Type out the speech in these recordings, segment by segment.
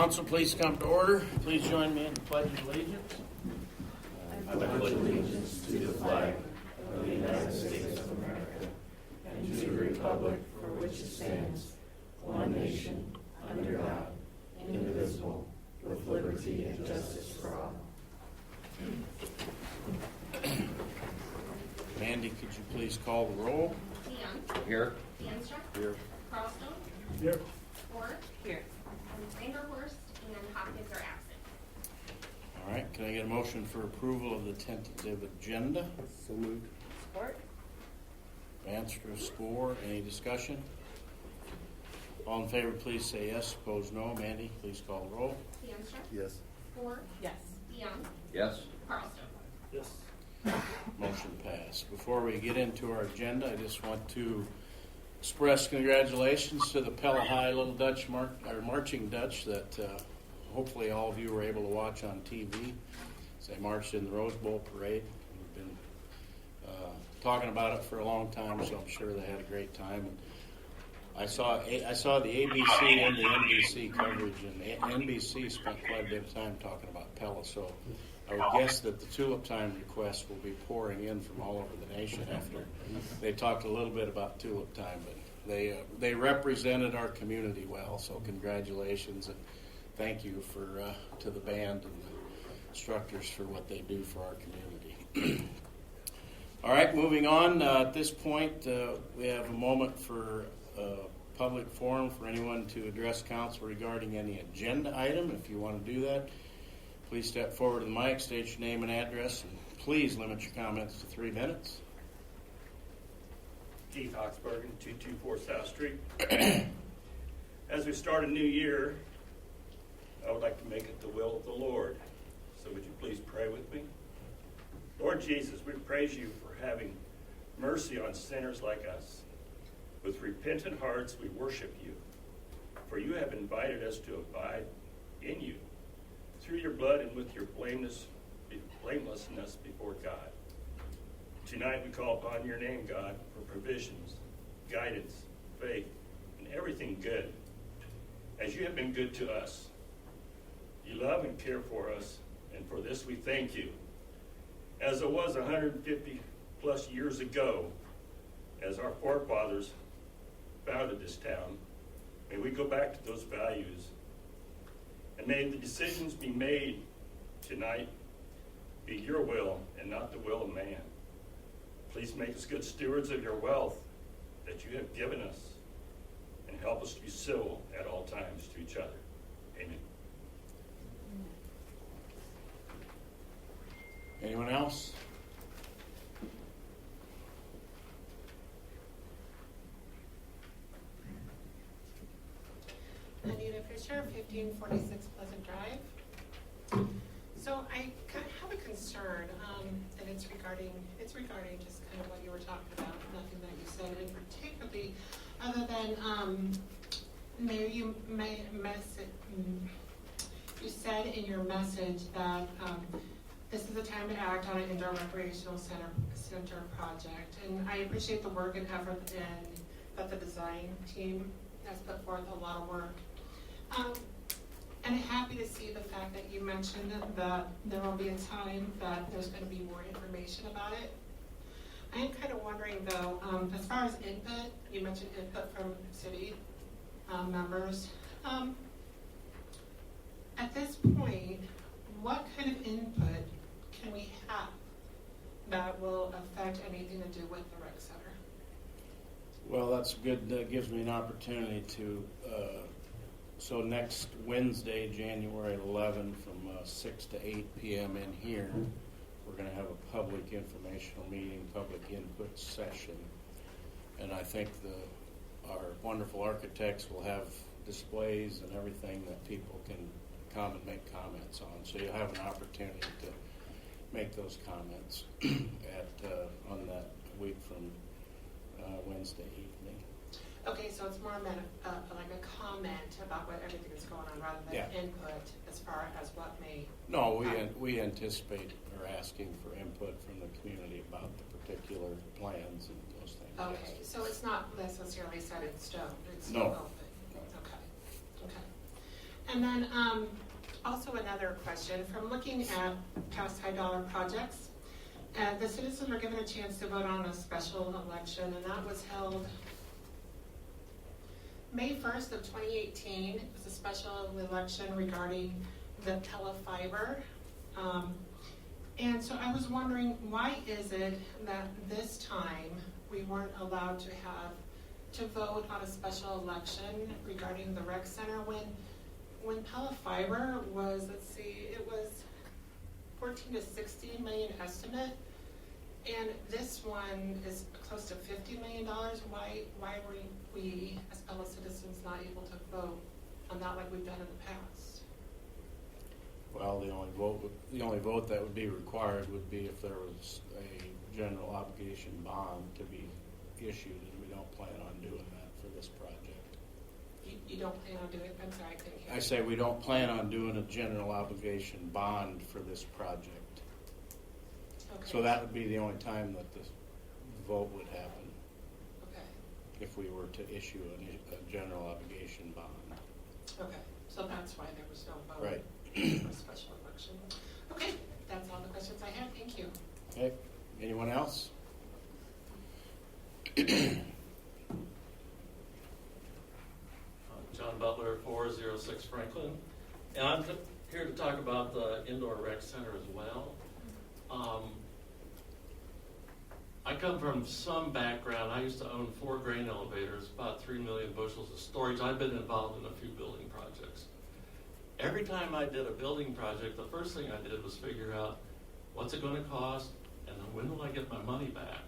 Council, please come to order. Please join me in the Pledge of Allegiance. I pledge allegiance to the flag of the United States of America and to the republic for which it stands, one nation, under God, indivisible, with liberty and justice for all. Mandy, could you please call the roll? DeYoung. Here. DeAnstruck. Here. Carlstone. Here. Ford. Here. And Vanderhorst. And Hopkins are absent. All right, can I get a motion for approval of the tentative agenda? So moved. Support. Answer, score, any discussion? All in favor, please say yes. Opposed, no. Mandy, please call the roll. DeAnstruck. Yes. Ford. Yes. DeYoung. Yes. Carlstone. Yes. Motion passed. Before we get into our agenda, I just want to express congratulations to the Pella High Little Dutch Marching Dutch that hopefully all of you were able to watch on TV. They marched in the Rose Bowl parade. We've been talking about it for a long time, so I'm sure they had a great time. And I saw the ABC and the NBC coverage, and NBC spent quite a bit of time talking about Pella, so I would guess that the tulip time requests will be pouring in from all over the nation after they talked a little bit about tulip time, but they represented our community well, so congratulations and thank you to the band and the instructors for what they do for our community. All right, moving on. At this point, we have a moment for public forum for anyone to address council regarding any agenda item. If you want to do that, please step forward to the mic, state your name and address, and please limit your comments to 3 minutes. Keith Oxbergen, 224 South Street. As we start a new year, I would like to make it the will of the Lord. So would you please pray with me? Lord Jesus, we praise you for having mercy on sinners like us. With repentant hearts, we worship you, for you have invited us to abide in you through your blood and with your blamelessness before God. Tonight we call upon your name, God, for provisions, guidance, faith, and everything good. As you have been good to us, you love and care for us, and for this we thank you. As it was 150 plus years ago, as our forefathers founded this town, may we go back to those values, and may the decisions be made tonight be your will and not the will of man. Please make us good stewards of your wealth that you have given us, and help us to be civil at all times to each other. Amen. Anyone else? Anita Fisher, 1546 Pleasant Drive. So I kind of have a concern, and it's regarding just kind of what you were talking about, nothing that you said in particularly, other than Mayor, you said in your message that this is the time to act on an indoor recreational center project, and I appreciate the work and effort that the design team has put forth, a lot of work. And I'm happy to see the fact that you mentioned that there will be a time that there's going to be more information about it. I am kind of wondering though, as far as input, you mentioned input from city members. At this point, what kind of input can we have that will affect anything to do with the rec center? Well, that's good. That gives me an opportunity to, so next Wednesday, January 11, from 6 to 8 p.m. in here, we're going to have a public informational meeting, public input session. And I think our wonderful architects will have displays and everything that people can come and make comments on. So you'll have an opportunity to make those comments on that week from Wednesday evening. Okay, so it's more like a comment about what everything is going on rather than input as far as what may... No, we anticipate or asking for input from the community about the particular plans and those things. Okay, yes. so it's not necessarily set in stone. It's No. still open. Okay. And then also another question, from looking at past high dollar projects, the citizens were given a chance to vote on a special election, and that was held May 1st of 2018. It was a special election regarding the Pella fiber. And so I was wondering, why is it that this time we weren't allowed to vote on a special election regarding the rec center when Pella fiber was, it was 14 to 16 million estimate, and this one is close to $50 million. Why were we as Pella citizens not able to vote on that like we've done in the past? Well, the only vote that would be required would be if there was a general obligation bond to be issued, and we don't plan on doing that for this project. You don't plan on doing it? I'm sorry, I couldn't hear. I say we don't plan on doing a general obligation bond for this project. Okay. So that would be the only time that the vote would happen, Okay. if we were to issue a general obligation bond. Okay. So that's why there was no vote. Right. For a special election. Okay, that's all the questions I have. Thank you. Okay, anyone else? John Butler, 406 Franklin, and I'm here to talk about the indoor rec center as well. I come from some background. I used to own 4 grain elevators, about 3 million bushels of storage. I've been involved in a few building projects. Every time I did a building project, the first thing I did was figure out what's it going to cost and then when will I get my money back?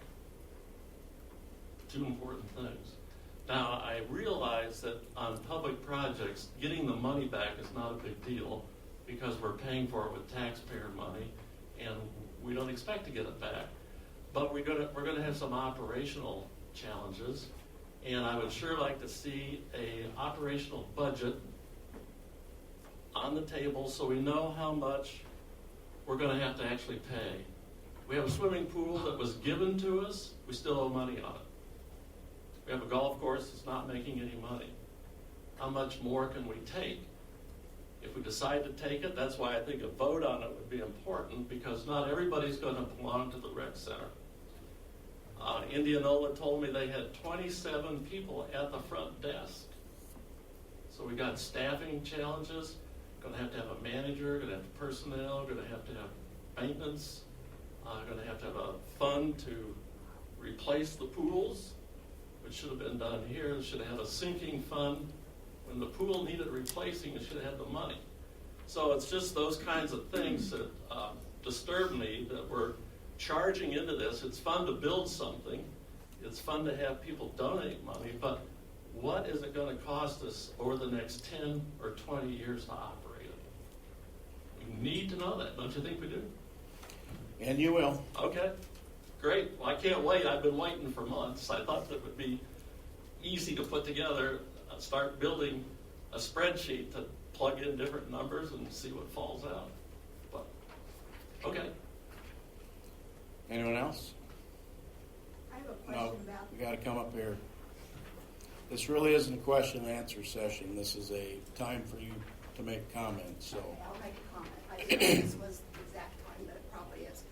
2 important things. Now, I realize that on public projects, getting the money back is not a big deal because we're paying for it with taxpayer money and we don't expect to get it back. But we're going to have some operational challenges, and I would sure like to see a operational budget on the table so we know how much we're going to have to actually pay. We have a swimming pool that was given to us. We still owe money on it. We have a golf course that's not making any money. How much more can we take? If we decide to take it, that's why I think a vote on it would be important, because not everybody's going to belong to the rec center. Indianola told me they had 27 people at the front desk. So we got staffing challenges. Going to have a manager, going to have personnel, going to have maintenance, going to have a fund to replace the pools, which should have been done here. It should have had a sinking fund. When the pool needed replacing, it should have had the money. So it's just those kinds of things that disturb me, that we're charging into this. It's fun to build something. It's fun to have people donate money, but what is it going to cost us over the next 10 or 20 years to operate it? We need to know that. Don't you think we do? And you will. Okay, great. Well, I can't wait. I've been waiting for months. I thought that would be easy to put together, start building a spreadsheet to plug in different numbers and see what falls out. But, okay. Anyone else? I have a question about. You got to come up here. This really isn't a question and answer session. This is a time for you to make comments. So. Okay, I'll make a comment. I didn't know this was the exact time, but it probably is.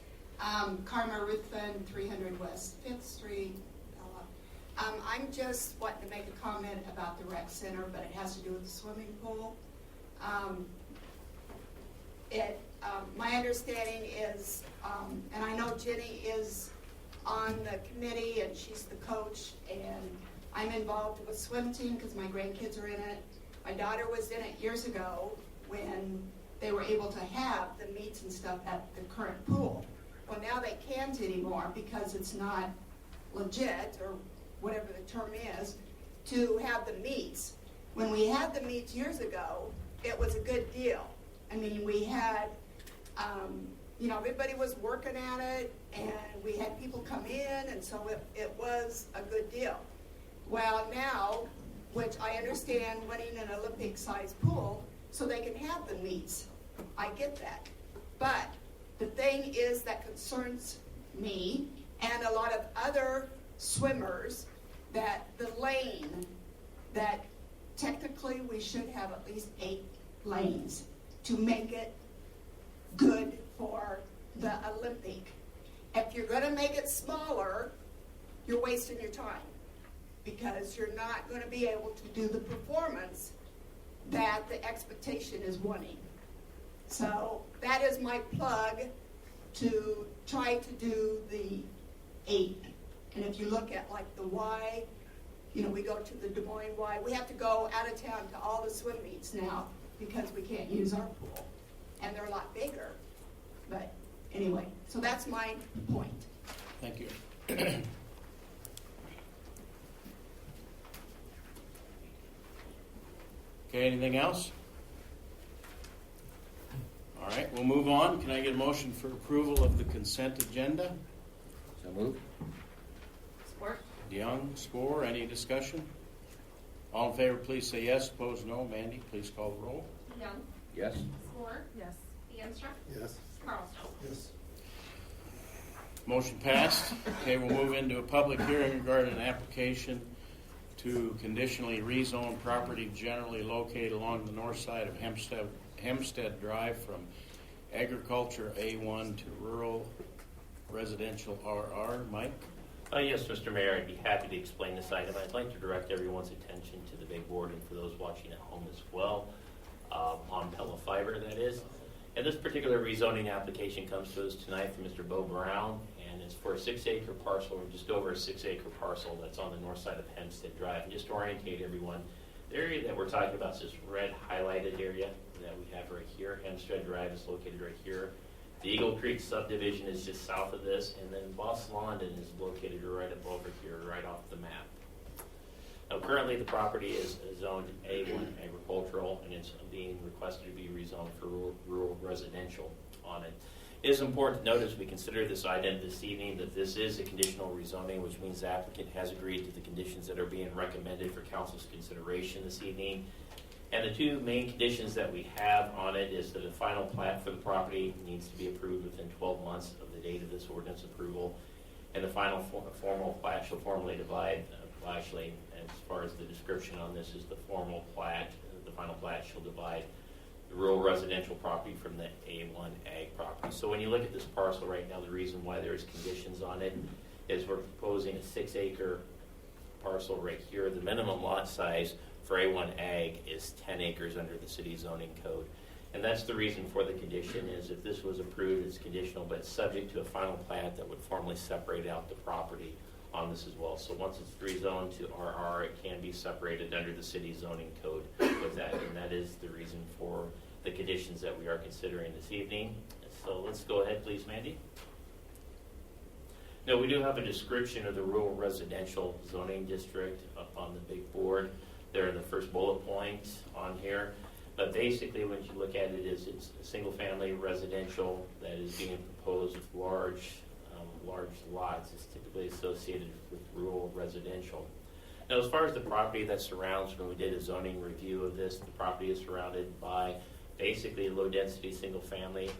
Karma Ruthven, 300 West 5th Street, Pella. I'm just wanting to make a comment about the rec center, but it has to do with the swimming pool. My understanding is, and I know Jenny is on the committee and she's the coach, and I'm involved with swim team because my grandkids are in it. My daughter was in it years ago when they were able to have the meets and stuff at the current pool. Well, now they can't anymore because it's not legit, or whatever the term is, to have the meets. When we had the meets years ago, it was a good deal. I mean, we had, everybody was working at it, and we had people come in, and so it was a good deal. Well, now, which I understand wanting an Olympic-sized pool so they can have the meets. I get that. But the thing is that concerns me and a lot of other swimmers, that the lane, that technically we should have at least 8 lanes to make it good for the Olympic. If you're gonna make it smaller, you're wasting your time, because you're not gonna be able to do the performance that the expectation is wanting. So that is my plug to try to do the 8. And if you look at like the Y, you know, we go to the Des Moines Y. We have to go out of town to all the swim meets now because we can't use our pool. And they're a lot bigger. But anyway, so that's my point. Thank you. Okay, anything else? All right, we'll move on. Can I get a motion for approval of the consent agenda? So moved. Support. DeYoung, Spore, any discussion? All in favor, please say yes. Opposed, no. Mandy, please call the roll. Young. Yes. Spore. Yes. DeAnstruck. Yes. Carlstone. Yes. Motion passed. Okay, we'll move into a public hearing regarding an application to conditionally rezone property generally located along the north side of Hempstead Drive from agriculture A1 to rural residential RR. Mike? Yes, Mr. Mayor, I'd be happy to explain this item. I'd like to direct everyone's attention to the big board and for those watching at home as well, on Pella Fiber, that is. And this particular rezoning application comes to us tonight from Mr. Bo Brown, and it's for a 6-acre parcel, or just over a 6-acre parcel that's on the north side of Hempstead Drive. And just to orientate everyone, the area that we're talking about is this red highlighted area that we have right here. Hempstead Drive is located right here. The Eagle Creek subdivision is just south of this, and then Boss London is located right up over here, right off the map. Now, currently the property is zoned A1 agricultural, and it's being requested to be rezoned for rural residential on it. It is important to note as we consider this item this evening that this is a conditional rezoning, which means the applicant has agreed to the conditions that are being recommended for council's consideration this evening. And the two main conditions that we have on it is that a final plat for the property needs to be approved within 12 months of the date of this ordinance approval. And the final formal plat shall formally divide, actually, as far as the description on this is the formal plat, the final plat shall divide the rural residential property from the A1 ag property. So when you look at this parcel right now, the reason why there's conditions on it is we're proposing a 6-acre parcel right here. The minimum lot size for A1 ag is 10 acres under the city zoning code. And that's the reason for the condition is if this was approved, it's conditional, but it's subject to a final plat that would formally separate out the property on this as well. So once it's rezoned to RR, it can be separated under the city zoning code with that. And that is the reason for the conditions that we are considering this evening. So let's go ahead, please, Mandy. Now, we do have a description of the rural residential zoning district up on the big board. They're in the first bullet point on here. But basically, when you look at it, it's a single-family residential that is being proposed with large lots. It's typically associated with rural residential. Now, as far as the property that surrounds, when we did a zoning review of this, the property is surrounded by basically low-density single-family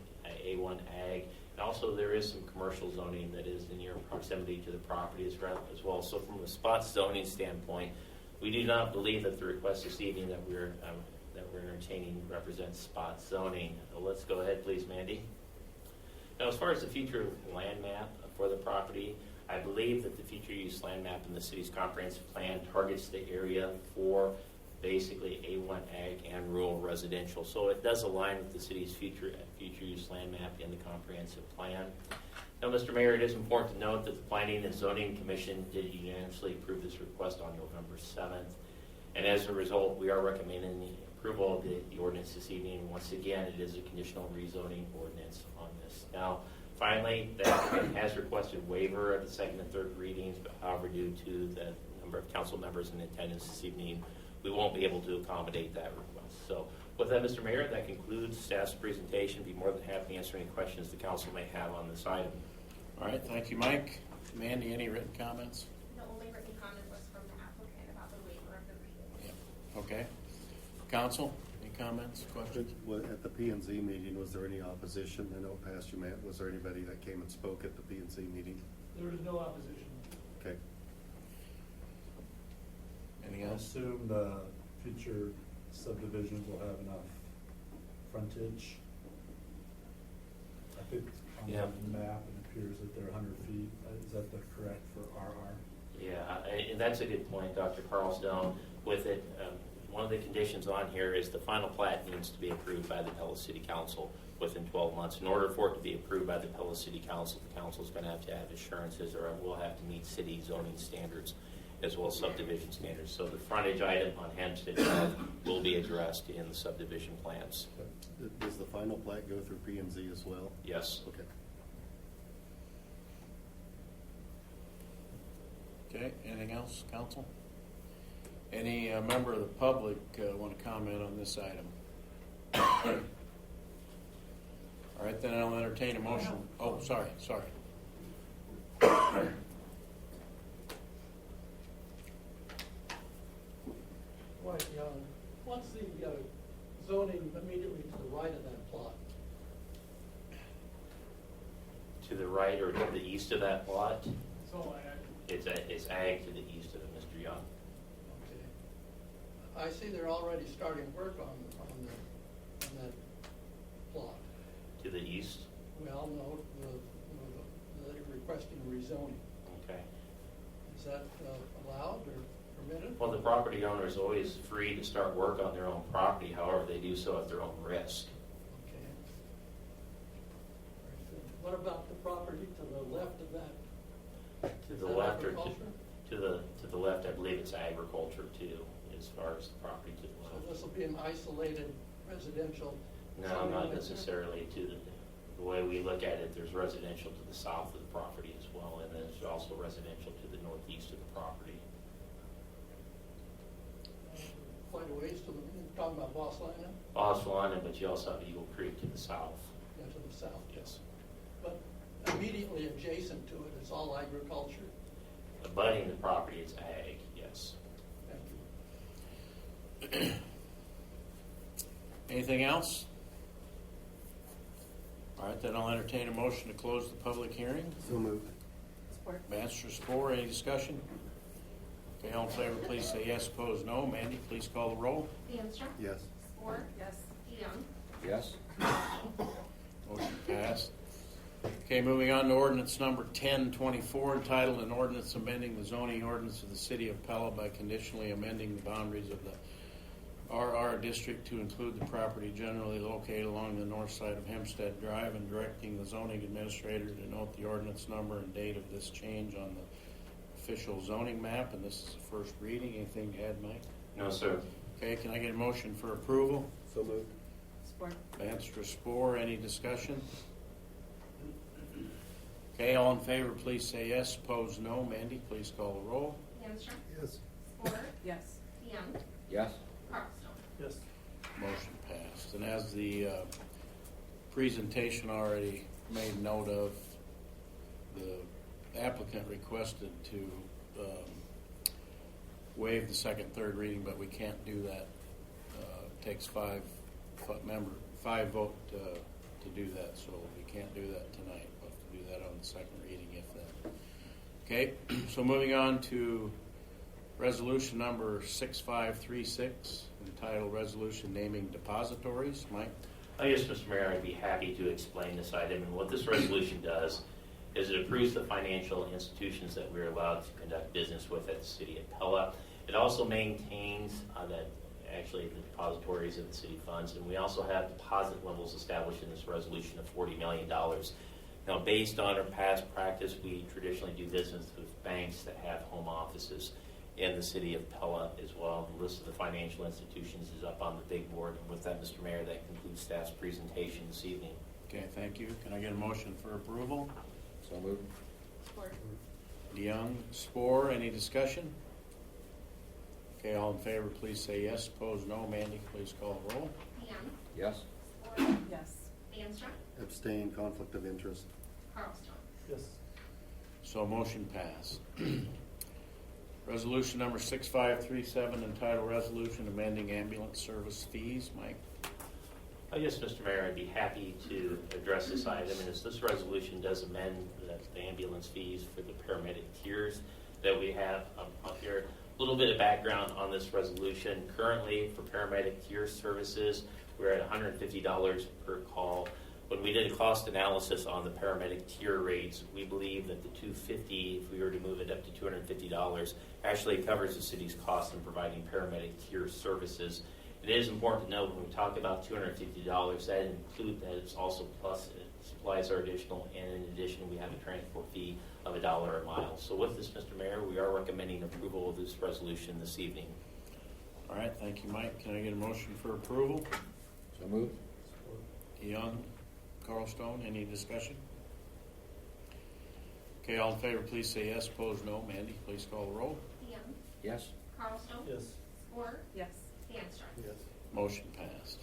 A1 ag. And also, there is some commercial zoning that is in near proximity to the property as well. So, from a spot zoning standpoint, we do not believe that the request this evening that we're entertaining represents spot zoning. Let's go ahead, please, Mandy. Now, as far as the future land map for the property, I believe that the future use land map in the city's comprehensive plan targets the area for basically A1 ag and rural residential. So it does align with the city's future use land map in the comprehensive plan. Now, Mr. Mayor, it is important to note that the Planning and Zoning Commission did unanimously approve this request on November 7th. And as a result, we are recommending the approval of the ordinance this evening. Once again, it is a conditional rezoning ordinance on this. Now, finally, the applicant has requested waiver of the second and third readings, but however, due to the number of council members in attendance this evening, we won't be able to accommodate that request. So with that, Mr. Mayor, that concludes staff's presentation. Be more than happy to answer any questions the council may have on this item. All right, thank you, Mike. Mandy, any written comments? The only written comment was from the applicant about the waiver of the readings. Yeah. Okay. Council, any comments, questions? At the P&Z meeting, was there any opposition? I know past you, Matt, was there anybody that came and spoke at the P&Z meeting? There was no opposition. Okay. Any I else? assume the future subdivisions will have enough frontage. I think on Yeah. the map, it appears that they're 100 feet. Is that the correct for RR? Yeah, and that's a good point, Dr. Carlstone. With it, one of the conditions on here is the final plat needs to be approved by the Pella City Council within 12 months. In order for it to be approved by the Pella City Council, the council's going to have assurances, or will have to meet city zoning standards as well as subdivision standards. So the frontage item on Hempstead Drive will be addressed in the subdivision plans. Does the final plat go through P&Z as well? Yes. Okay. Okay, anything else, council? Any member of the public want to comment on this item? All right, then I'll entertain a motion. Oh, sorry. Right, what's the zoning immediately to the right of that plot? To the right or to the east of that plot, So it's ag to the east of it, Mr. Young. okay. I see they're already starting work on that plot. To the east? Well, no, they're requesting rezoning. Okay. Is that allowed or permitted? Well, the property owner is always free to start work on their own property. However, they do so at their own risk. Okay. Very good. What about the property to the left of that? To Is the that left or agriculture? to the left, I believe it's agriculture too, as far as the property to the So left. this will be an isolated residential? No, zoning not area? necessarily to the way we look at it, there's residential to the south of the property as well, and then there's also residential to the northeast of the property. Quite a ways to the, you're talking about Boss Lana, Osvalana, but you also have Eagle Creek to the south. to the south. Yes. But immediately adjacent to it, it's all agriculture. Abutting the property, it's ag, yes. Thank you. Anything else? All right, then I'll entertain a motion to close the public hearing. So moved. Master Spore, any discussion? Okay, all in favor, please say yes. Opposed, no. Mandy, please call the roll. DeAnstruck? Yes. Spore? Yes. DeYoung? Yes. Motion passed. Okay, moving on to ordinance number 1024, entitled an ordinance amending the zoning ordinance of the City of Pella by conditionally amending the boundaries of the RR district to include the property generally located along the north side of Hempstead Drive, and directing the zoning administrator to note the ordinance number and date of this change on the official zoning map. And this is the first reading. Anything to add, Mike? No, sir. Okay, can I get a motion for approval? So moved. Master Spore, any discussion? Okay, all in favor, please say yes. Opposed, no. Mandy, please call the roll. DeAnstruck? Yes. Spore? Yes. DeYoung? Yes. Carlstone? Yes. Motion passed. And as the presentation already made note of, the applicant requested to waive the second, third reading, but we can't do that. Takes five vote to do that, so we can't do that tonight. We'll have to do that on the second reading, if that. Okay, so moving on to resolution number 6536, entitled Resolution Naming Depositories. Mike? Yes, Mr. Mayor, I'd be happy to explain this item. And what this resolution does is it approves the financial institutions that we're allowed to conduct business with at the City of Pella. It also maintains the depositories of the city funds, and we also have deposit levels established in this resolution of $40 million. Now, based on our past practice, we traditionally do business with banks that have home offices in the City of Pella as well. The list of the financial institutions is up on the big board. And with that, Mr. Mayor, that concludes staff's presentation this evening. Okay, thank you. Can I get a motion for approval? So moved. DeYoung, Spore, any discussion? Okay, all in favor, please say yes. Opposed, no. Mandy, please call the roll. DeYoung? Yes. Spore? Yes. DeAnstruck? Abstain, conflict of interest. Carlstone? Yes. So motion passed. Resolution number 6537, entitled Resolution Amending Ambulance Service Fees. Mike? Yes, Mr. Mayor, I'd be happy to address this item. And as this resolution does amend the ambulance fees for the paramedic tiers that we have up here. A little bit of background on this resolution. Currently, for paramedic tier services, we're at $150 per call. When we did a cost analysis on the paramedic tier rates, we believe that the $250, if we were to move it up to $250, actually covers the city's cost in providing paramedic tier services. It is important to note when we talk about $250, that includes that it's also plus supplies are additional, and in addition, we have a transport fee of $1 a mile. So with this, Mr. Mayor, we are recommending approval of this resolution this evening. All right, thank you, Mike. Can I get a motion for approval? So moved. Young, Carlstone, any discussion? Okay, all in favor, please say yes. Opposed, no. Mandy, please call the roll. DeYoung, Yes. Carlstone, Yes. Spore, Yes. DeAnstruck. Yes. Motion passed.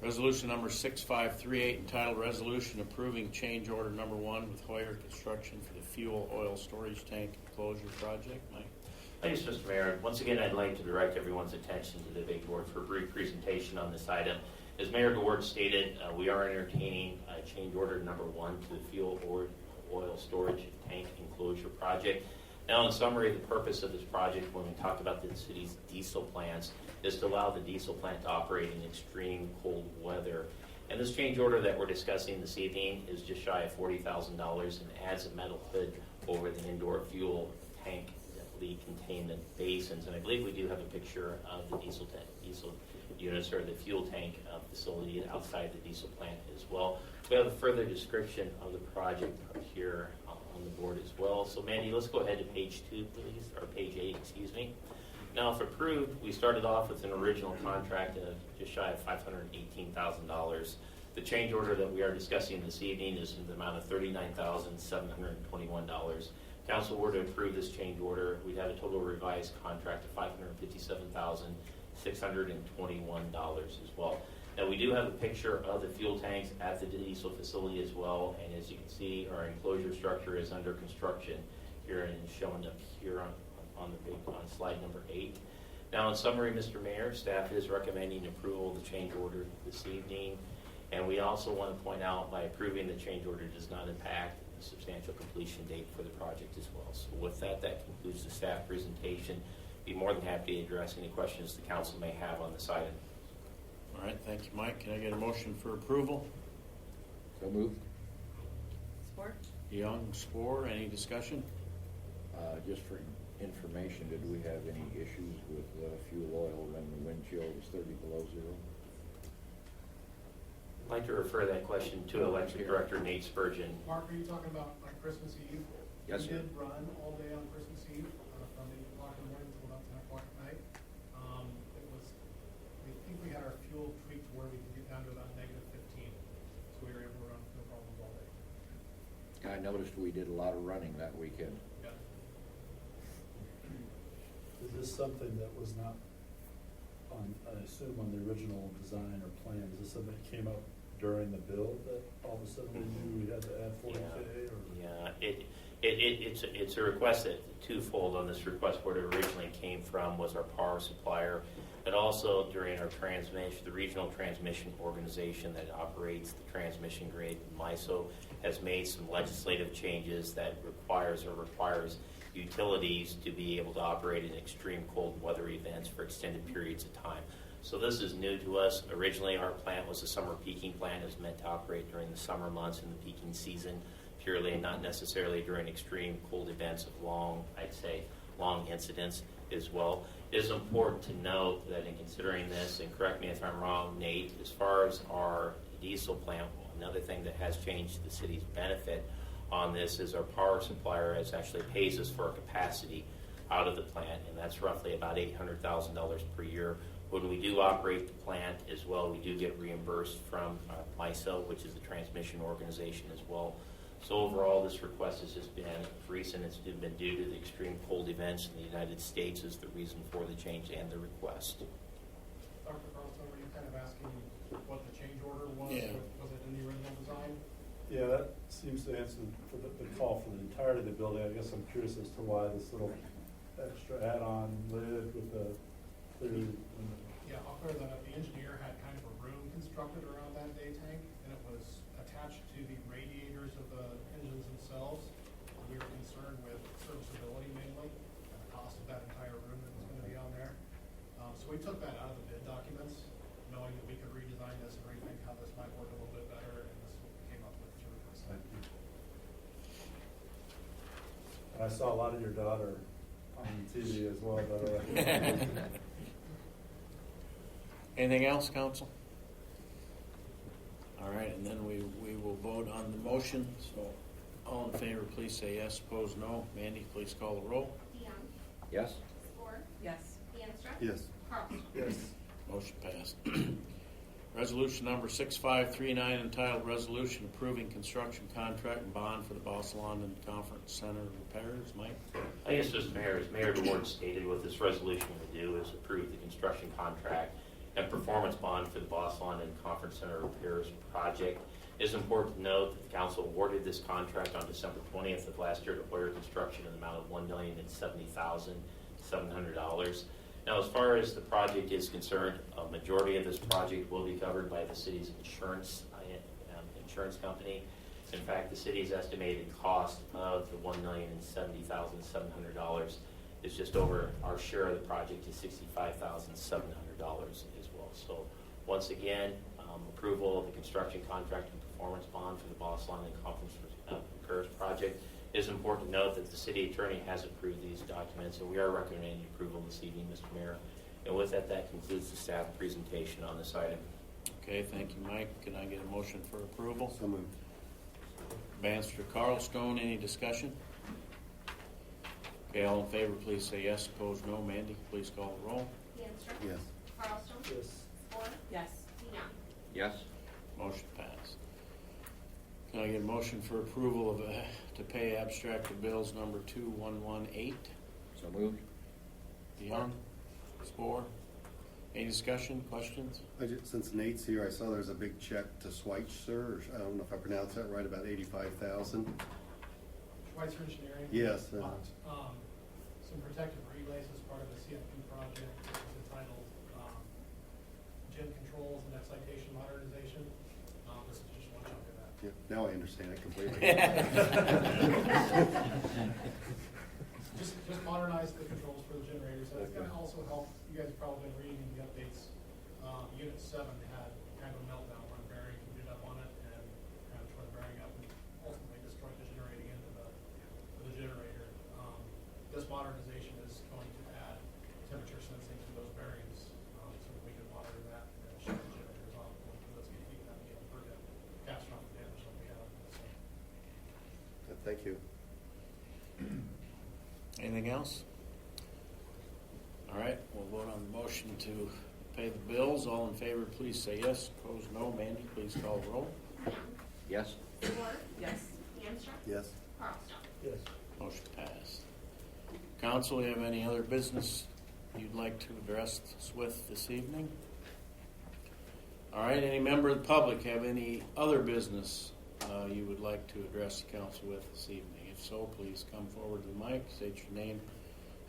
Resolution number 6538, entitled Resolution Approving Change Order Number 1 with Hoyer Construction for the Fuel Oil Storage Tank Enclosure Project. Mike? Thanks, Mr. Mayor. Once again, I'd like to direct everyone's attention to the big board for a brief presentation on this item. As Mayor DeWard stated, we are entertaining change order number 1 to the fuel oil storage tank enclosure project. Now, in summary, the purpose of this project, when we talk about the city's diesel plants, is to allow the diesel plant to operate in extreme cold weather. And this change order that we're discussing this evening is just shy of $40,000 and adds a metal hood over the indoor fuel tank leak containment basins. And I believe we do have a picture of the diesel units or the fuel tank facility outside the diesel plant as well. We have a further description of the project up here on the board as well. So Mandy, let's go ahead to page 2, please, or page 8, excuse me. Now, if approved, we started off with an original contract of just shy of $518,000. The change order that we are discussing this evening is in the amount of $39,721. Council were to approve this change order, we'd have a total revised contract of $557,621 as well. Now, we do have a picture of the fuel tanks at the diesel facility as well, and as you can see, our enclosure structure is under construction here and shown up here on slide number 8. Now, in summary, Mr. Mayor, staff is recommending approval of the change order this evening, and we also want to point out by approving the change order does not impact the substantial completion date for the project as well. So with that, that concludes the staff presentation. Be more than happy to address any questions the council may have on this item. All right, thank you, Mike. Can I get a motion for approval? So moved. Support? Young, Spore, any discussion? Just for information, did we have any issues with fuel oil when the wind chill was 30 below zero? I'd like to refer that question to Electric Director Nate Spurgeon. Mark, are you talking about like Christmas Eve? Yes, We sir. did run all day on Christmas Eve, from 8 o'clock in the morning until about 10 o'clock at night. We think we had our fuel tweaked to where we could get down to about -15. So we were able to run no problems all day. I noticed we did a lot of running that weekend. Yeah. Is this something that was not on, I assume, on the original design or plan? Is this something that came up during the build that all of a sudden we knew we had to add 40K? Or? Yeah, it's a request that twofold on this request. Where it originally came from was our power supplier, but also during our transmission, the regional transmission organization that operates the transmission grid, MISO, has made some legislative changes that requires utilities to be able to operate in extreme cold weather events for extended periods of time. So this is new to us. Originally, our plant was a summer peaking plant. It was meant to operate during the summer months in the peaking season, purely and not necessarily during extreme cold events of long incidents as well. It is important to note that in considering this, and correct me if I'm wrong, Nate, as far as our diesel plant, another thing that has changed the city's benefit on this is our power supplier has actually pays us for a capacity out of the plant, and that's roughly about $800,000 per year. When we do operate the plant as well, we do get reimbursed from MISO, which is the transmission organization as well. So overall, this request has just been recent. It's been due to the extreme cold events in the United States is the reason for the change and the request. Dr. Carlson, were you kind of asking what the change order was? Yeah. Was it in the original design? Yeah, that seems to answer for the call for the entirety of the building. I guess I'm curious as to why this little extra add-on lid with the clear. Yeah, I'll clear that up. The engineer had kind of a room constructed around that day tank, and it was attached to the radiators of the engines themselves. We were concerned with serviceability mainly, and the cost of that entire room that was going to be on there. So we took that out of the bid documents. knowing that we could redesign this and rethink how this might work a little bit better, and this is what we came up with to replace it. And I saw a lot of your daughter on TV as well, by the way. Anything else, council? All right, and then we will vote on the motion. So all in favor, please say yes. Opposed, no. Mandy, please call the roll. DeYoung. Yes. Spore. Yes. DeAnstruck. Yes. Carlstrom. Yes. Motion passed. Resolution number 6539 entitled Resolution Approving Construction Contract and Bond for the Boss London Conference Center Repairs. Mike? Yes, Mr. Mayor, as Mayor DeWard stated, what this resolution would do is approve the construction contract and performance bond for the Boss London Conference Center Repairs project. It is important to note that the council awarded this contract on December 20th of last year to Boyer Construction in the amount of $1,070,700. Now, as far as the project is concerned, a majority of this project will be covered by the city's insurance company. In fact, the city's estimated cost of the $1,070,700 is just over our share of the project is $65,700 as well. So, once again, approval of the construction contract and performance bond for the Boss London Conference Repairs project. It is important to note that the city attorney has approved these documents, and we are recommending approval this evening, Mr. Mayor. And with that, that concludes the staff presentation on this item. Okay, thank you, Mike. Can I get a motion for approval? So moved. Bannister, Carlstone, any discussion? Okay, all in favor, please say yes. Opposed, no. Mandy, please call the roll. DeAnstruck. Yes. Carlstrom. Yes. Spore. Yes. DeYoung. Yes. Motion passed. Can I get a motion for approval of to pay abstract of bills number 2118? So moved. DeYoung, Spore. Any discussion, questions? Since Nate's here, I saw there's a big check to Schweitzer. I don't know if I pronounced that right, about $85,000. Schweitzer Engineering. Yes. Some protective relays as part of the CFP project. It's entitled Gym Controls and Excitation Modernization. This is just one chunk of that. Yeah, now I understand it completely. Just modernize the controls for the generators. That's going to also help. You guys have probably been reading the updates. Unit 7 had kind of a meltdown when a bearing heated up on it and kind of tore the bearing up and ultimately destroyed the generating end of the generator. This modernization is going to add temperature sensing to those bearings so that we can monitor that and shut the generators off when those get heated up and prevent catastrophic damage like we had on this. Thank you. Anything else? All right, we'll vote on the motion to pay the bills. All in favor, please say yes. Opposed, no. Mandy, please call the roll. DeYoung. Yes. Spore. Yes. DeAnstruck. Yes. Carlstrom. Yes. Motion passed. Council, you have any other business you'd like to address us with this evening? All right, any member of the public have any other business you would like to address the council with this evening? If so, please come forward to the mic, state your name,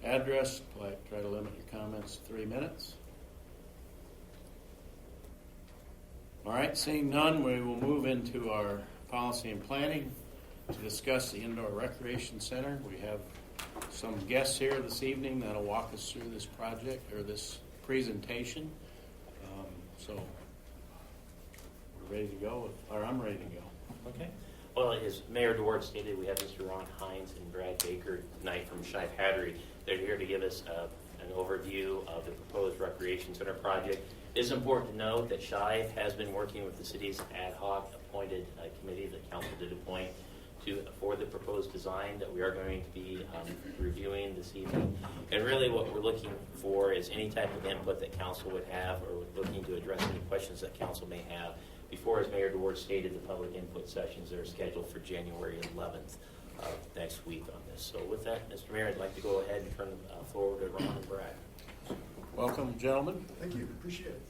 address, try to limit your comments to 3 minutes. All right, seeing none, we will move into our policy and planning to discuss the indoor recreation center. We have some guests here this evening that'll walk us through this project or this presentation. So we're ready to go, or I'm ready to go. Okay. Well, as Mayor DeWard stated, we have Mr. Ron Hines and Brad Baker tonight from Shive Hattery. They're here to give us an overview of the proposed recreation center project. It is important to note that Shive has been working with the city's ad hoc appointed committee that council did appoint for the proposed design that we are going to be reviewing this evening. And really what we're looking for is any type of input that council would have or looking to address any questions that council may have. Before, as Mayor DeWard stated, the public input sessions are scheduled for January 11th next week on this. So with that, Mr. Mayor, I'd like to go ahead and turn the floor over to Ron and Brad. Welcome, gentlemen. Thank you, appreciate it.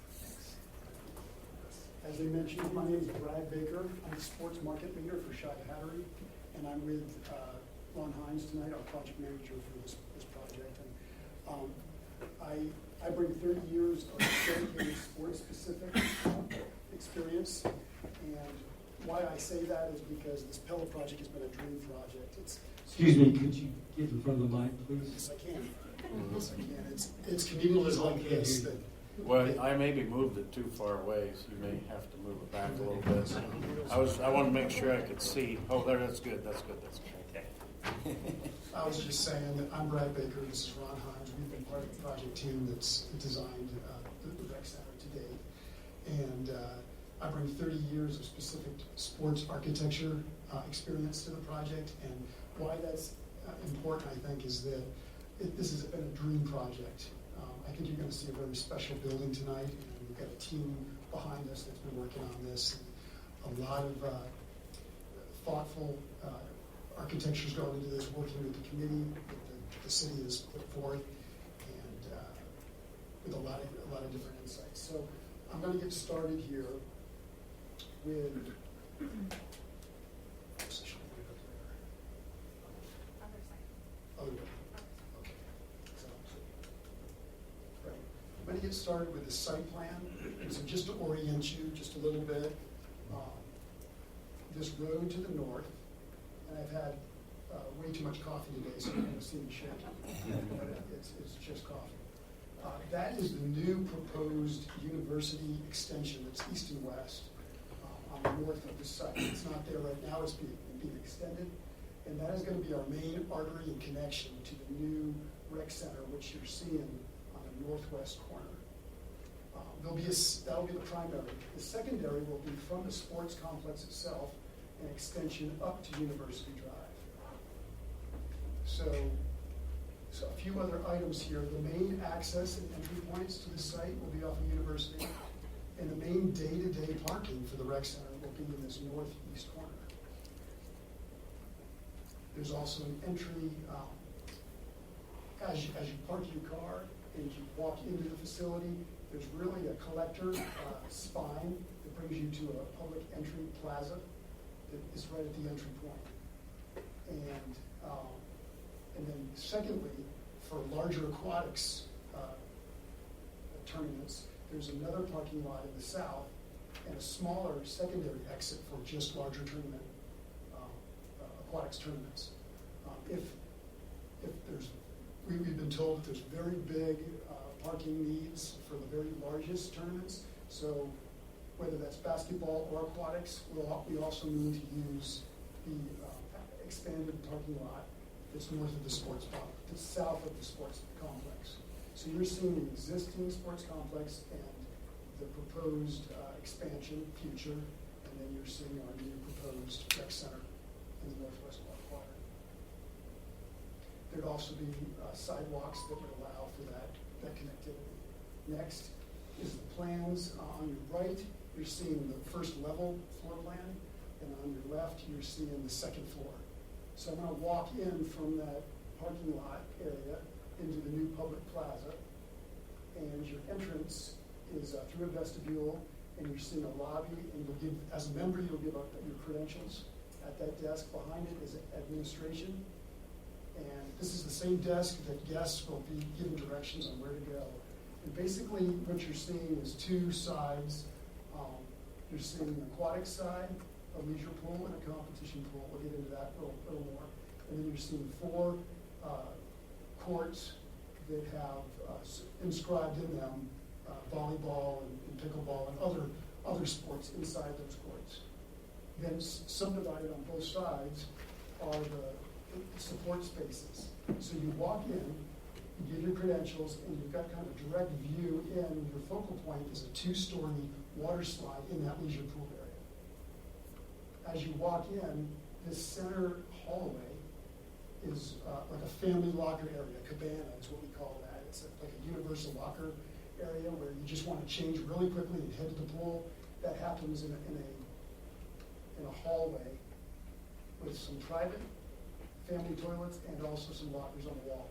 As they mentioned, my name is Brad Baker. I'm the sports market leader for Shive Hattery, and I'm with Ron Hines tonight, our project manager for this project. And I bring 30 years of dedicated sports-specific experience, and why I say that is because this Pella project has been a dream project. Excuse me, could you get in front of the mic, please? Yes, I can. Yes, I can. It's communities like this that Well, I maybe moved it too far away, so you may have to move it back a little bit. I wanted to make sure I could see. Oh, there, that's good, that's good, that's good. Okay. I was just saying that I'm Brad Baker, this is Ron Hines. We've been part of the project team that's designed the rec center to date. And I bring 30 years of specific sports architecture experience to the project. And why that's important, I think, is that this has been a dream project. I think you're going to see a very special building tonight. And we've got a team behind us that's been working on this. And a lot of thoughtful architecture's going into this, working with the committee that the city has put forth, and with a lot of different insights. So I'm going to get started here with. Other side. Other way. Okay. Right. I'm going to get started with the site plan. And so just to orient you just a little bit, this road to the north, and I've had way too much coffee today, so you're going to see me shaking. It's just coffee. That is the new proposed university extension that's east and west on the north of the site. It's not there right now, it's being extended. And that is going to be our main artery and connection to the new rec center, which you're seeing on the northwest corner. That'll be the primary. The secondary will be from the sports complex itself, an extension up to University Drive. So a few other items here. The main access and entry points to the site will be off of University, and the main day-to-day parking for the rec center will be in this northeast corner. There's also an entry as you park your car and you walk into the facility. There's really a collector spine that brings you to a public entry plaza that is right at the entry point. And then secondly, for larger aquatics tournaments, there's another parking lot in the south and a smaller secondary exit for just larger tournament aquatics tournaments. We've been told that there's very big parking needs for the very largest tournaments. So whether that's basketball or aquatics, we also need to use the expanded parking lot that's north of the sports complex, that's south of the sports complex. So you're seeing the existing sports complex and the proposed expansion, future, and then you're seeing our new proposed rec center in the northwest quadrant. There'd also be sidewalks that would allow for that connectivity. Next is the plans. On your right, you're seeing the first level floor plan, and on your left, you're seeing the second floor. So I'm going to walk in from that parking lot area into the new public plaza, and your entrance is through a vestibule, and you're seeing a lobby, and you'll give, as a member, you'll give up your credentials. At that desk behind it is administration, and this is the same desk that guests will be given directions on where to go. And basically, what you're seeing is two sides. You're seeing an aquatic side, a leisure pool, and a competition pool. We'll get into that a little more. And then you're seeing 4 courts that have inscribed in them volleyball and pickleball and other sports inside those courts. Then subdivided on both sides are the support spaces. So you walk in, you give your credentials, and you've got kind of a direct view in. Your focal point is a 2-story water slide in that leisure pool area. As you walk in, this center hallway is like a family locker area. Cabana is what we call that. It's like a universal locker area where you just want to change really quickly and head to the pool. That happens in a hallway with some private family toilets and also some lockers on the wall.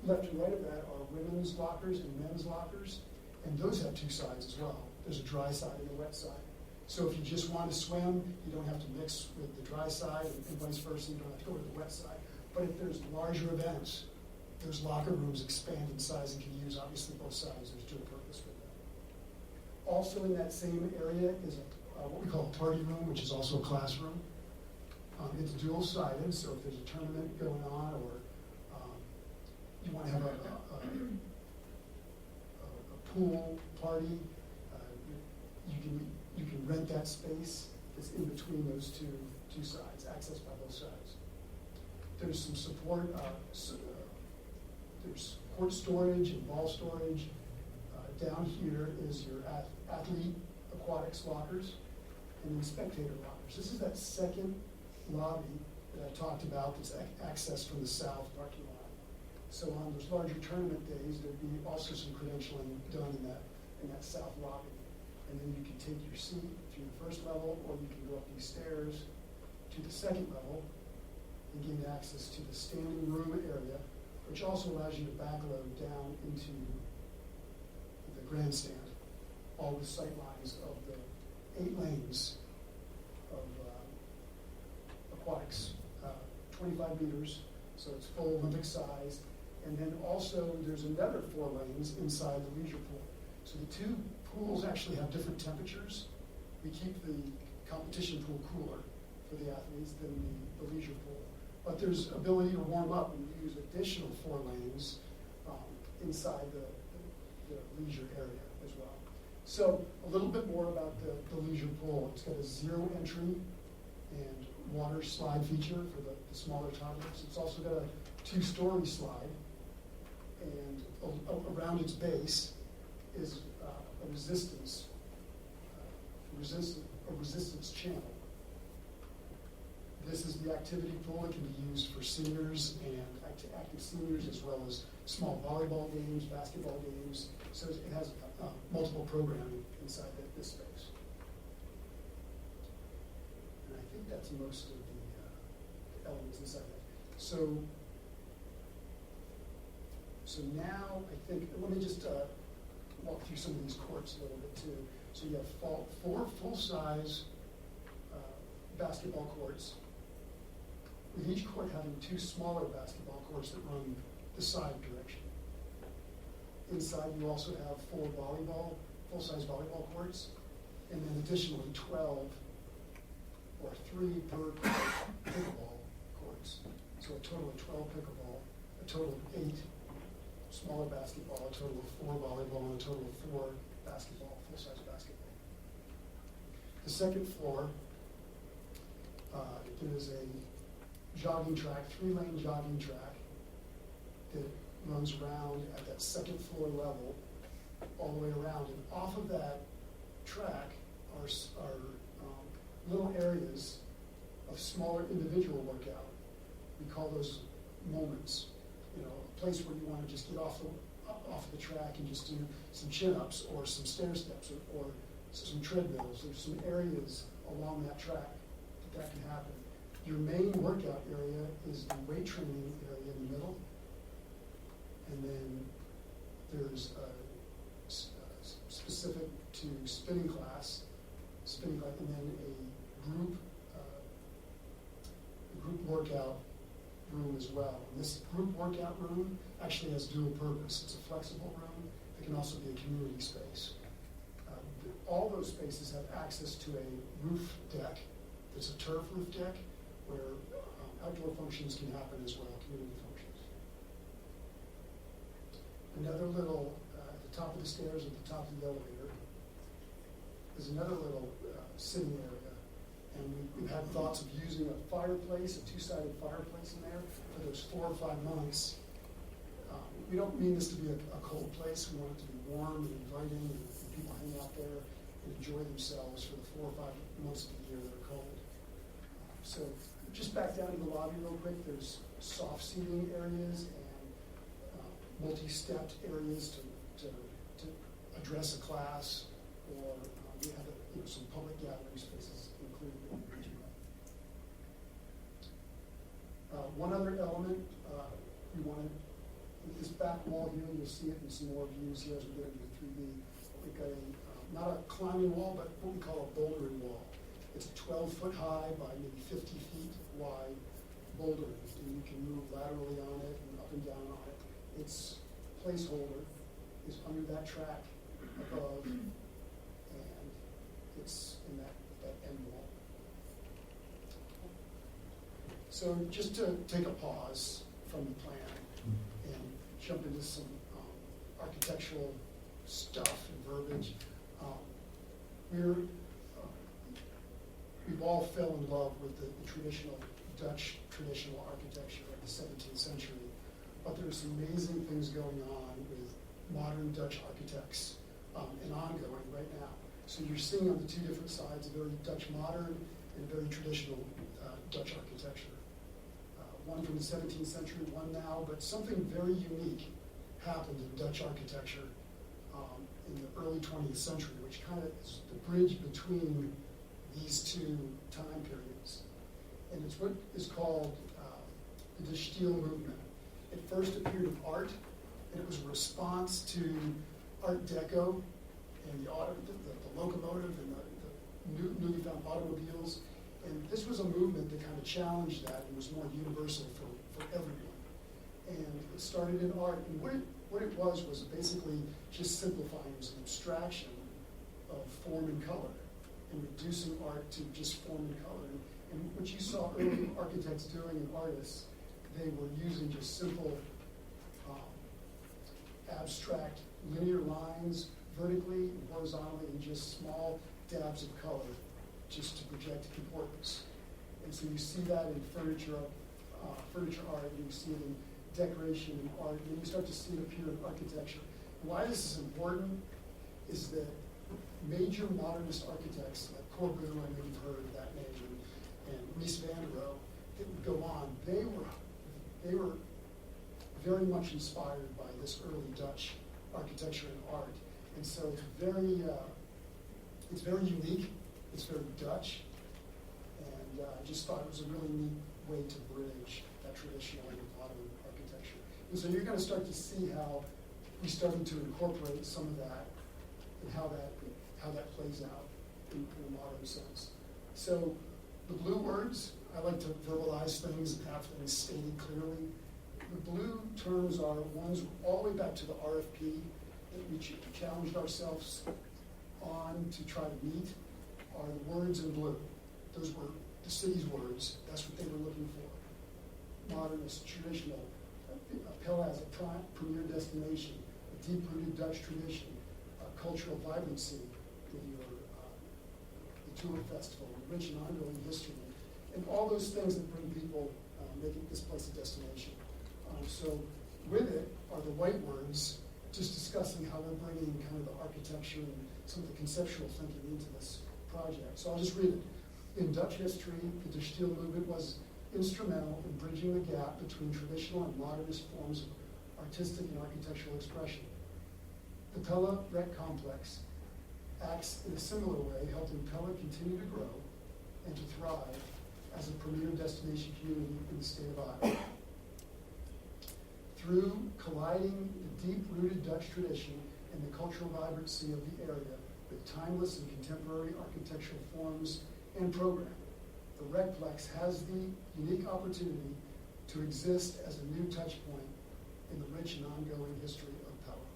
Left and right of that are women's lockers and men's lockers, and those have 2 sides as well. There's a dry side and a wet side. So if you just want to swim, you don't have to mix with the dry side, and vice versa, you don't have to go to the wet side. But if there's larger events, those locker rooms expand in size and can use obviously both sides. There's dual purpose with that. Also in that same area is what we call a party room, which is also a classroom. It's dual-sided, so if there's a tournament going on or you want to have a pool party. You can rent that space that's in between those two sides, accessed by both sides. There's some support, there's court storage and ball storage. Down here is your athlete aquatics lockers and then spectator lockers. This is that second lobby that I talked about that's accessed from the south parking lot. So on those larger tournament days, there'd be also some credentialing done in that south lobby. And then you can take your seat through the first level, or you can go up these stairs to the second level and gain access to the standing room area, which also allows you to backload down into the grandstand, all with sight lines of the 8 lanes of aquatics, 25 meters, so it's full Olympic size. And then also there's another 4 lanes inside the leisure pool. So the 2 pools actually have different temperatures. We keep the competition pool cooler for the athletes than the leisure pool. But there's ability to warm up and use additional 4 lanes inside the leisure area as well. So a little bit more about the leisure pool. It's got a 0 entry and water slide feature for the smaller toddlers. It's also got a 2-story slide, and around its base is a resistance channel. This is the activity pool that can be used for seniors and active seniors, as well as small volleyball games, basketball games. So it has multiple programming inside this space. And I think that's most of the elements inside that. So now I think, let me just walk through some of these courts a little bit too. So you have 4 full-size basketball courts, with each court having 2 smaller basketball courts that run the side direction. Inside you also have 4 full-size volleyball courts, and then additionally 12 or 3 per court pickleball courts. So a total of 12 pickleball, a total of 8 smaller basketball, a total of 4 volleyball, and a total of 4 basketball, full-size basketball. The second floor, there is a jogging track, 3-lane jogging track that runs around at that second floor level all the way around. And off of that track are little areas of smaller individual workout. We call those moments. You know, a place where you want to just get off the track and just do some chin-ups or some stair steps or some treadmills. There's some areas along that track that can happen. Your main workout area is the weight training area in the middle, and then there's specific to spinning class, and then a group workout room as well. And this group workout room actually has dual purpose. It's a flexible room. It can also be a community space. All those spaces have access to a roof deck. It's a turf roof deck where outdoor functions can happen as well, community functions. Another little, at the top of the stairs, at the top of the elevator, is another little sitting area. And we've had thoughts of using a fireplace, a 2-sided fireplace in there for those 4 or 5 months. We don't mean this to be a cold place. We want it to be warm and inviting, and people hang out there and enjoy themselves for the 4 or 5 months of the year that are cold. So just back down to the lobby real quick, there's soft seating areas and multi-stepped areas to address a class, or we have some public gathering spaces included in the region. One other element we wanted, with this back wall here, you'll see it in some more views here as we get into the 3D. We've got not a climbing wall, but what we call a bouldering wall. It's a 12-foot high by maybe 50 feet wide bouldering, and you can move laterally on it and up and down on it. Its placeholder is under that track above, and it's in that end wall. So just to take a pause from the plan and jump into some architectural stuff and verbiage. We've all fell in love with the traditional Dutch traditional architecture of the 17th century, but there's amazing things going on with modern Dutch architects and ongoing right now. So you're seeing on the two different sides a very Dutch modern and very traditional Dutch architecture. One from the 17th century, one now, but something very unique happened in Dutch architecture in the early 20th century, which kind of is the bridge between these two time periods. And it's what is called the Stijl movement. It first appeared in art, and it was a response to Art Deco and the locomotive and the newly found automobiles. And this was a movement that kind of challenged that and was more universal for everyone. And it started in art. And what it was basically just simplifying. It was an abstraction of form and color and reducing art to just form and color. And what you saw early architects doing and artists, they were using just simple, abstract linear lines vertically and horizontally and just small dabs of color just to project importance. And so you see that in furniture art, and you see it in decoration and art, and then you start to see it appear in architecture. And why this is important is that major modernist architects like Corbu, I know you've heard of that name, and Mies van der Rohe, that would go on, they were very much inspired by this early Dutch architecture and art. And so it's very unique, it's very Dutch, and I just thought it was a really neat way to bridge that traditional and modern architecture. And so you're going to start to see how we started to incorporate some of that and how that plays out in a modern sense. So the blue words, I like to verbalize things and have things stated clearly. The blue terms are ones all the way back to the RFP that we challenged ourselves on to try to meet, are the words in blue. Those were the city's words. That's what they were looking for. Modernist, traditional. Pella as a premier destination, a deep-rooted Dutch tradition, cultural vibrancy with the Tulip Festival, rich and ongoing history, and all those things that bring people, making this place a destination. So with it are the white words, just discussing how we're bringing kind of the architecture and some of the conceptual thinking into this project. So I'll just read it. In Dutch history, the De Stijl movement was instrumental in bridging the gap between traditional and modernist forms of artistic and architectural expression. The Pella Rec Complex acts in a similar way, helping Pella continue to grow and to thrive as a premier destination community in the state of Iowa. Through colliding the deep-rooted Dutch tradition and the cultural vibrancy of the area with timeless and contemporary architectural forms and program, the Recplex has the unique opportunity to exist as a new touch point in the rich and ongoing history of Pella.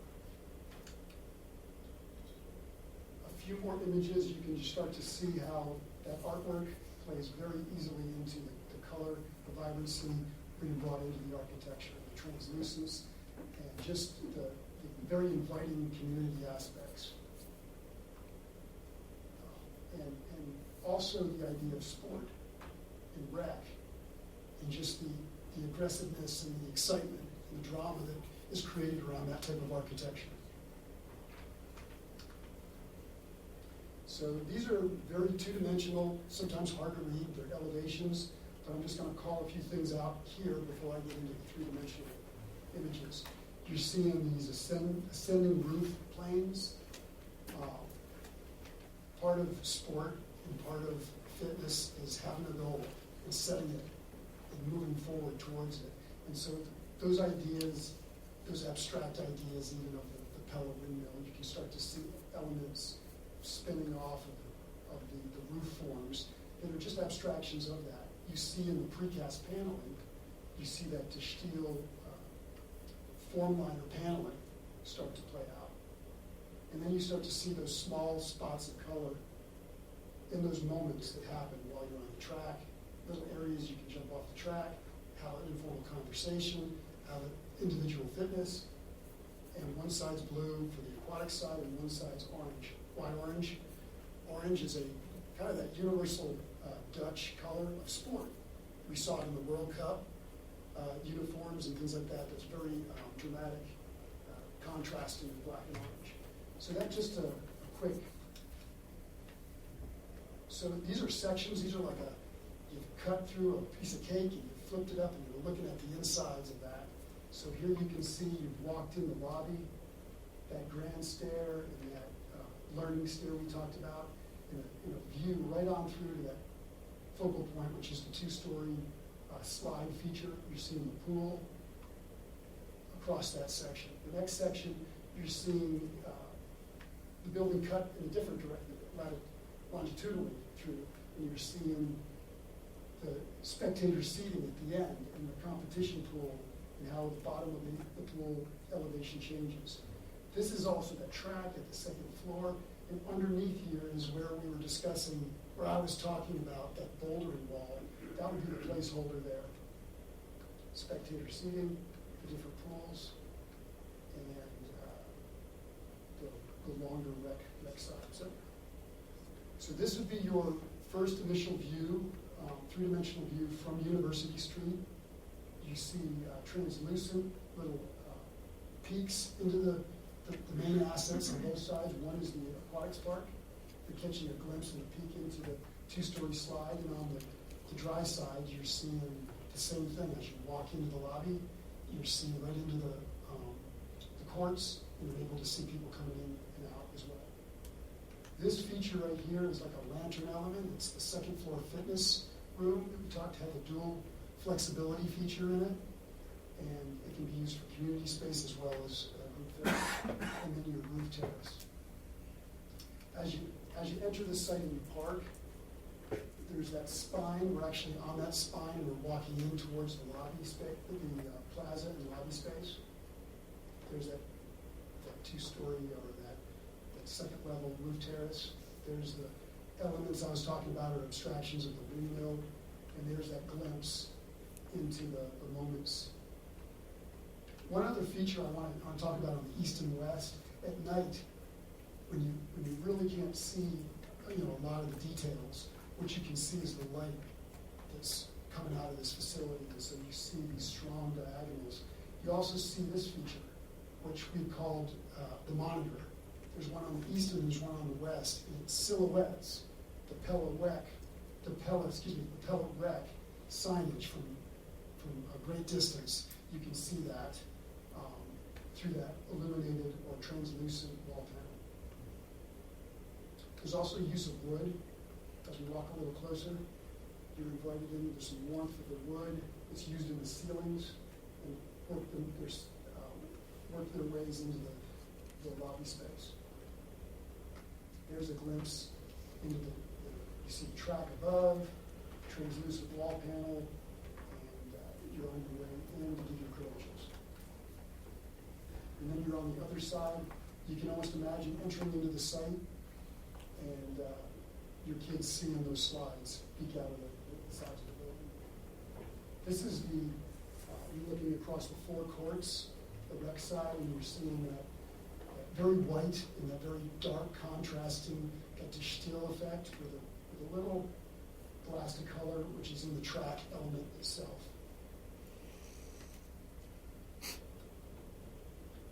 A few more images, you can just start to see how that artwork plays very easily into the color, the vibrancy being brought into the architecture, the translucence, and just the very inviting community aspects. And also the idea of sport and rec, and just the aggressiveness and the excitement and the drama that is created around that type of architecture. So these are very two-dimensional, sometimes hard to read. They're elevations, but I'm just going to call a few things out here before I get into the three-dimensional images. You're seeing these ascending roof planes. Part of sport and part of fitness is having a goal and setting it and moving forward towards it. And so those ideas, those abstract ideas, even of the Pella windmill, you can start to see elements spinning off of the roof forms that are just abstractions of that. You see in the precast paneling, you see that De Stijl formliner paneling start to play out. And then you start to see those small spots of color in those moments that happen while you're on the track, little areas you can jump off the track, how informal conversation, how the individual fitness, and one side's blue for the aquatic side and one side's orange. Why orange? Orange is a kind of that universal Dutch color of sport. We saw it in the World Cup uniforms and things like that. That's very dramatic, contrasting with black and orange. So that's just a quick. So these are sections. These are like you've cut through a piece of cake and you flipped it up and you're looking at the insides of that. So here you can see you've walked in the lobby, that grand stair and that learning stair we talked about, in a view right on through to that focal point, which is the two-story slide feature. You're seeing the pool across that section. The next section, you're seeing the building cut in a different direction, longitudinally through, and you're seeing the spectator seating at the end and the competition pool and how the bottom of the pool elevation changes. This is also the track at the second floor, and underneath here is where we were discussing, where I was talking about that bouldering wall. That would be the placeholder there. Spectator seating, the different pools, and the longer rec side. So this would be your first initial view, three-dimensional view from University Street. You see translucent little peaks into the main assets on both sides. One is the aquatics park. You're catching a glimpse and a peek into the two-story slide, and on the dry side, you're seeing the same thing. As you walk into the lobby, you're seeing right into the courts, and you're able to see people coming in and out as well. This feature right here is like a lantern element. It's the second floor fitness room. We talked had a dual flexibility feature in it, and it can be used for community space as well as group fitness, and then your roof terrace. As you enter the site and you park, there's that spine. We're actually on that spine, and we're walking in towards the lobby space, the plaza and lobby space. There's that two-story or that second level roof terrace. There's the elements I was talking about, or abstractions of the windmill, and there's that glimpse into the moments. One other feature I want to talk about on the east and west, at night, when you really can't see a lot of the details, what you can see is the light that's coming out of this facility, and so you see these strong diagonals. You also see this feature, which we called the monitor. There's one on the east and there's one on the west, and it silhouettes the Pella Rec signage from a great distance. You can see that through that illuminated or translucent wall panel. There's also use of wood. As we walk a little closer, you're invited in. There's some warmth of the wood. It's used in the ceilings and work their ways into the lobby space. There's a glimpse into you see the track above, translucent wall panel, and you're on your way in to give your credentials. And then you're on the other side. You can almost imagine entering into the site and your kids seeing those slides peek out of the sides of the building. This is you're looking across the four courts, the rec side, and you're seeing that very white and that very dark contrasting, that distill effect with a little blast of color, which is in the track element itself.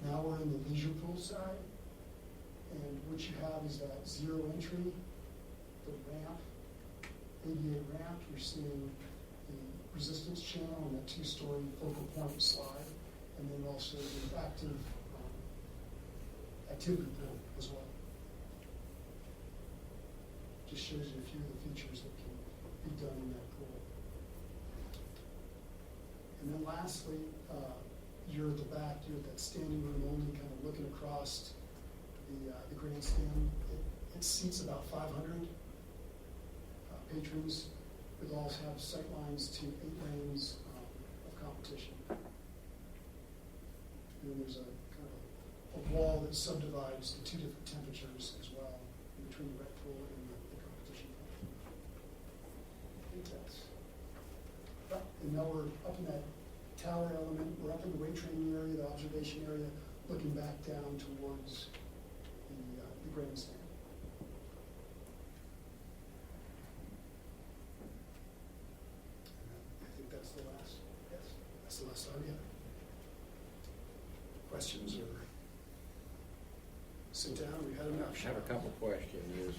Now we're in the leisure pool side, and what you have is that zero entry, the ramp, ADA ramp. You're seeing the resistance channel and that two-story focal point slide, and then also the active activity pool as well. Just shows you a few of the features that can be done in that pool. And then lastly, you're at the back, you're at that standing room only, kind of looking across the grandstand. It seats about 500 patrons. It all have sight lines to 8 lanes of competition. And then there's a kind of a wall that subdivides the 2 different temperatures as well, in between the rec pool and the competition pool. And now we're up in that tower element. We're up in the weight training area, the observation area, looking back down towards grandstand. I think that's the last, yes, that's the last item. Questions or sit down, we've had enough. I have a couple questions. Is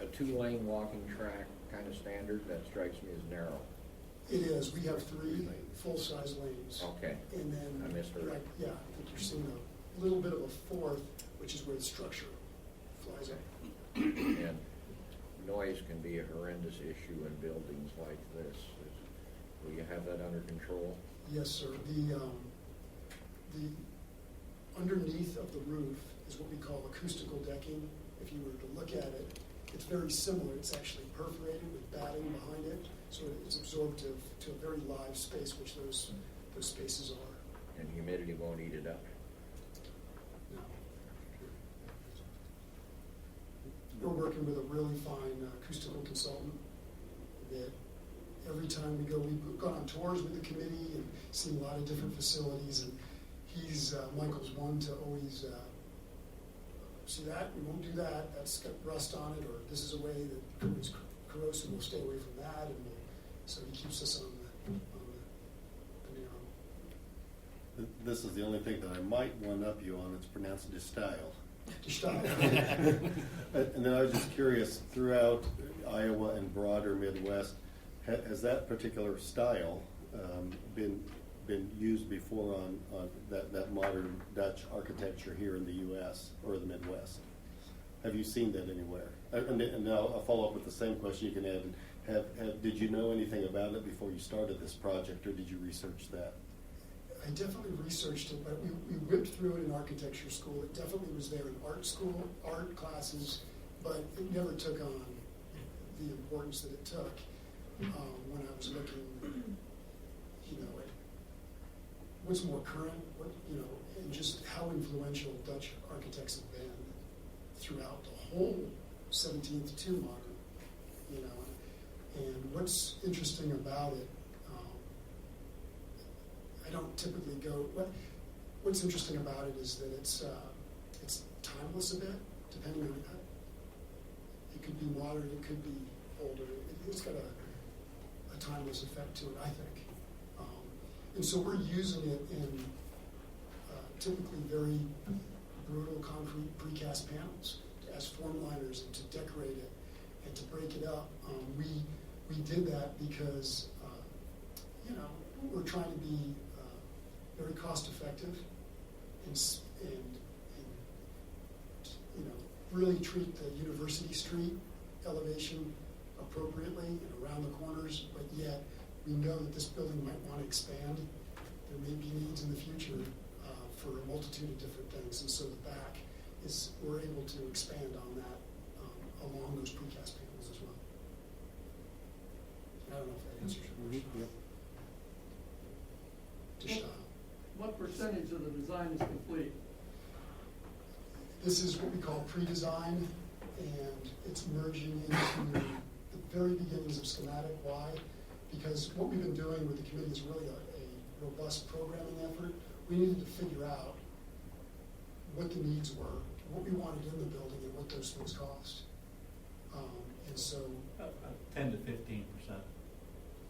a two-lane walking track kind of standard? That strikes me as narrow. It is, we have 3 full-size lanes. Okay. And then, I misheard. like, yeah, I think you're seeing a little bit of a 4th, which is where the structure flies up. And noise can be a horrendous issue in buildings like this. Will you have that under control? Yes, sir. The underneath of the roof is what we call acoustical decking. If you were to look at it, it's very similar. It's actually perforated with batting behind it, so it's absorptive to a very live space, which those spaces are. And humidity won't eat it up? No. We're working with a really fine acoustical consultant that every time we go, we've gone on tours with the committee and seen a lot of different facilities, and Michael's one to always see that, we won't do that, that's got rust on it, or this is a way that it's corrosive, we'll stay away from that, and so he keeps us on the narrow. This is the only thing that I might one-up you on, it's pronounced style. And then I was just curious, throughout Iowa and broader Midwest, has that particular style been used before on that modern Dutch architecture here in the U.S. or the Midwest? Have you seen that anywhere? And now I'll follow up with the same question you can add. Did you know anything about it before you started this project, or did you research that? I definitely researched it, but we whipped through it in architecture school. It definitely was there in art school, art classes, but it never took on the importance that it took when I was looking, at what's more current, and just how influential Dutch architects have been throughout the whole 17th to modern, And what's interesting about it, I don't typically go. What's interesting about it is that it's timeless a bit, depending on that. It could be modern, it could be older. It's got a timeless effect to it, I think. And so we're using it in typically very brutal concrete precast panels as form liners and to decorate it and to break it up. We did that because we're trying to be very cost effective and really treat the University Street elevation appropriately and around the corners, but yet we know that this building might want to expand. There may be needs in the future for a multitude of different things, and so the back we're able to expand on that along those precast panels as well. I don't know if that answers your question. To style. What percentage of the design is complete? This is what we call pre-design, and it's merging into the very beginnings of schematic. Why? Because what we've been doing with the committee is really a robust programming effort. We needed to figure out what the needs were, what we wanted in the building, and what those things cost. And so 10 to 15%.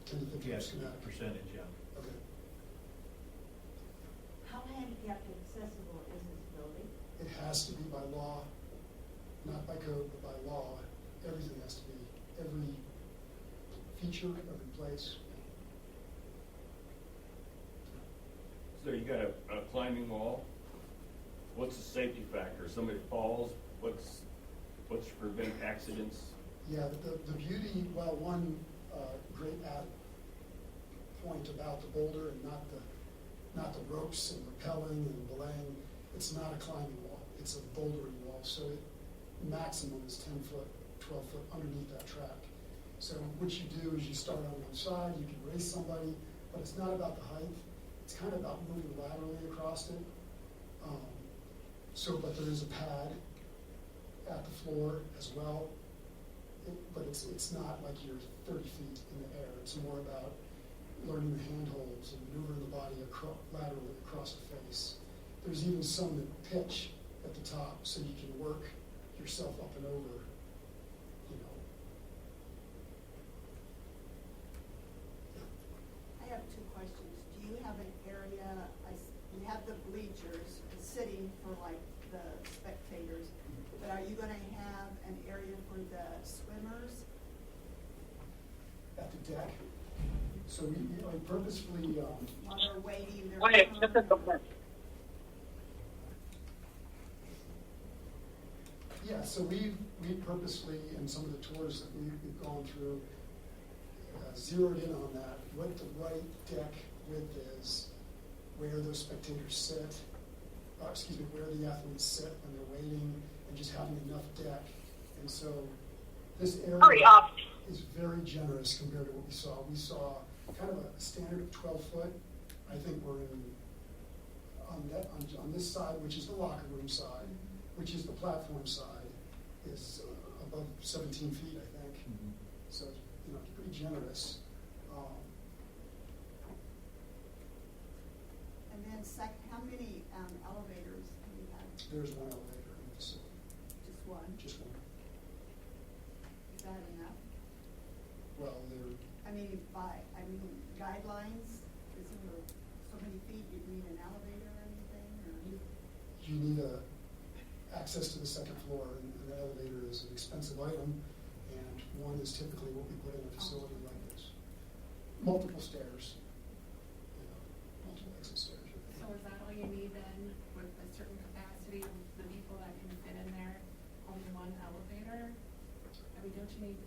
10 to 15 Yes, schematic. percentage, yeah. Okay. How handicapped accessible is this building? It has to be by law, not by code, but by law. Everything has to be, every feature, every place. So you got a climbing wall. What's the safety factor? Somebody falls, what's to prevent accidents? Yeah, the beauty, well, one great point about the boulder and not the ropes and rappelling and belaying, it's not a climbing wall, it's a bouldering wall. So maximum is 10 foot, 12 foot underneath that track. So what you do is you start on one side, you can race somebody, but it's not about the height, it's kind of about moving laterally across it. But there is a pad at the floor as well, but it's not like you're 30 feet in the air. It's more about learning the handholds and maneuvering the body laterally across the face. There's even some that pitch at the top, so you can work yourself up and over, you know. I have two questions. Do you have an area, you have the bleachers sitting for like the spectators, but are you gonna have an area for the swimmers? At the deck. So we purposefully, While they're waiting, they're. yeah, so we purposely, in some of the tours that we've gone through, zeroed in on that, what the right deck width is, where those spectators sit, where the athletes sit when they're waiting, and just having enough deck. And so this area is very generous compared to what we saw. We saw kind of a standard of 12 foot. I think we're on this side, which is the locker room side, which is the platform side, is above 17 feet, I think. Mm-hmm. So, you know, it's pretty generous. And then how many elevators do you have? There's one elevator in the facility. Just one? Just one. Is that enough? Well, guidelines, is there so many feet you need an elevator or anything, or? you need access to the second floor, and an elevator is an expensive item, and one is typically what we put in a facility like this. Multiple stairs, you know, multiple exit stairs. So is that all you need then, with a certain capacity of the people that can fit in there, only one elevator? I mean, don't you need,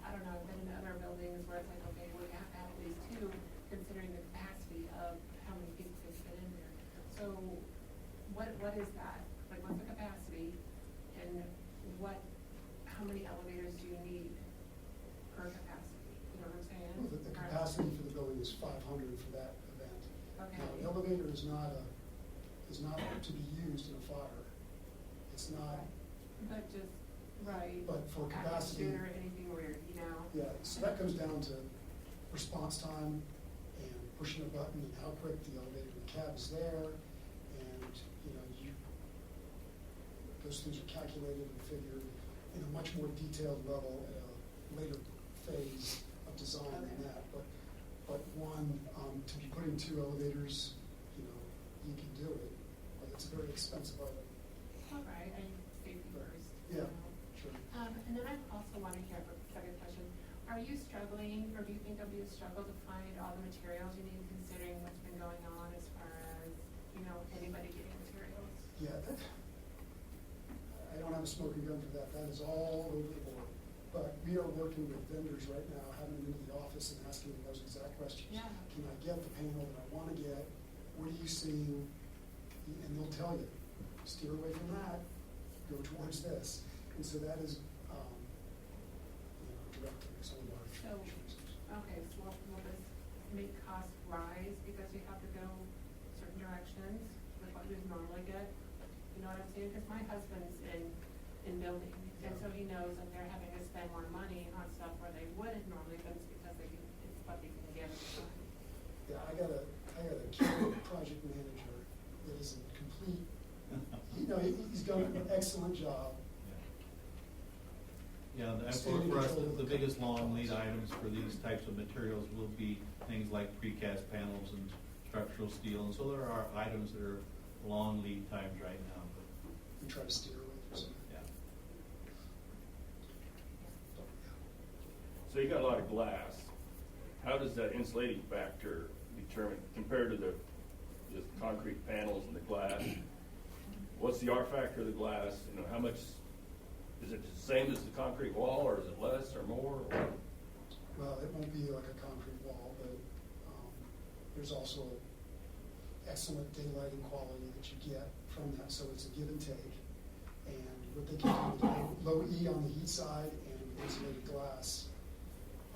I don't know, I've been in other buildings where it's like, okay, we have to have at least two, considering the capacity of how many people can fit in there. So what is that? Like, what's the capacity, and how many elevators do you need per capacity? You know what I'm saying? Well, the capacity for the building is 500 for that event. Okay. Now, an elevator is not to be used in a fire. It's not. But just, right. But for capacity. Or anything weird, you know? Yeah, so that comes down to response time and pushing a button and how quick the elevator and the cab is there, and those things are calculated and figured in a much more detailed level at a later phase of design than that. But one, to be putting two elevators, you can do it, but it's a very expensive item. All right, safety first. Yeah, sure. And then I also want to hear a second question. Are you struggling, or do you think it'll be a struggle to find all the materials you need, considering what's been going on as far as, anybody getting materials? Yeah, I don't have a smoking gun for that. That is all over the board. But we are working with vendors right now, having them into the office and asking them those exact questions. Yeah. Can I get the panel that I want to get? What are you seeing? And they'll tell you, steer away from that, go towards this. And so that is directing some of our choices. Okay, so will this make costs rise because you have to go certain directions with what you normally get? You know what I'm saying? Because my husband's in building, and so he knows that they're having to spend more money on stuff where they wouldn't normally, but it's because it's what they can get at the time. Yeah, I got a key project manager that is in complete, he's done an excellent job. Yeah, for us, the biggest long lead items for these types of materials will be things like precast panels and structural steel, and so there are items that are long lead times right now. We try to steer away from some. Yeah. So you got a lot of glass. How does that insulating factor determine compared to the concrete panels and the glass? What's the R factor of the glass? How much is it the same as the concrete wall, or is it less or more? Well, it won't be like a concrete wall, but there's also excellent daylighting quality that you get from that, so it's a give and take. And what they can do with low E on the heat side and insulated glass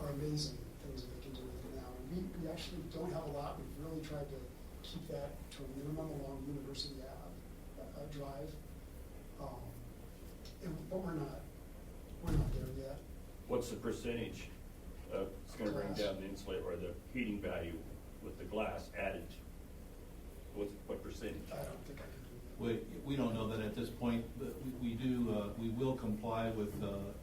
are amazing things that they can do with it now. And we actually don't have a lot. We've really tried to keep that to a minimum along University Ave Drive. But we're not there yet. What's the percentage it's going to bring down the insulator or the heating value with the glass added? What percentage? I don't think I can do that. We don't know that at this point, but we will comply with,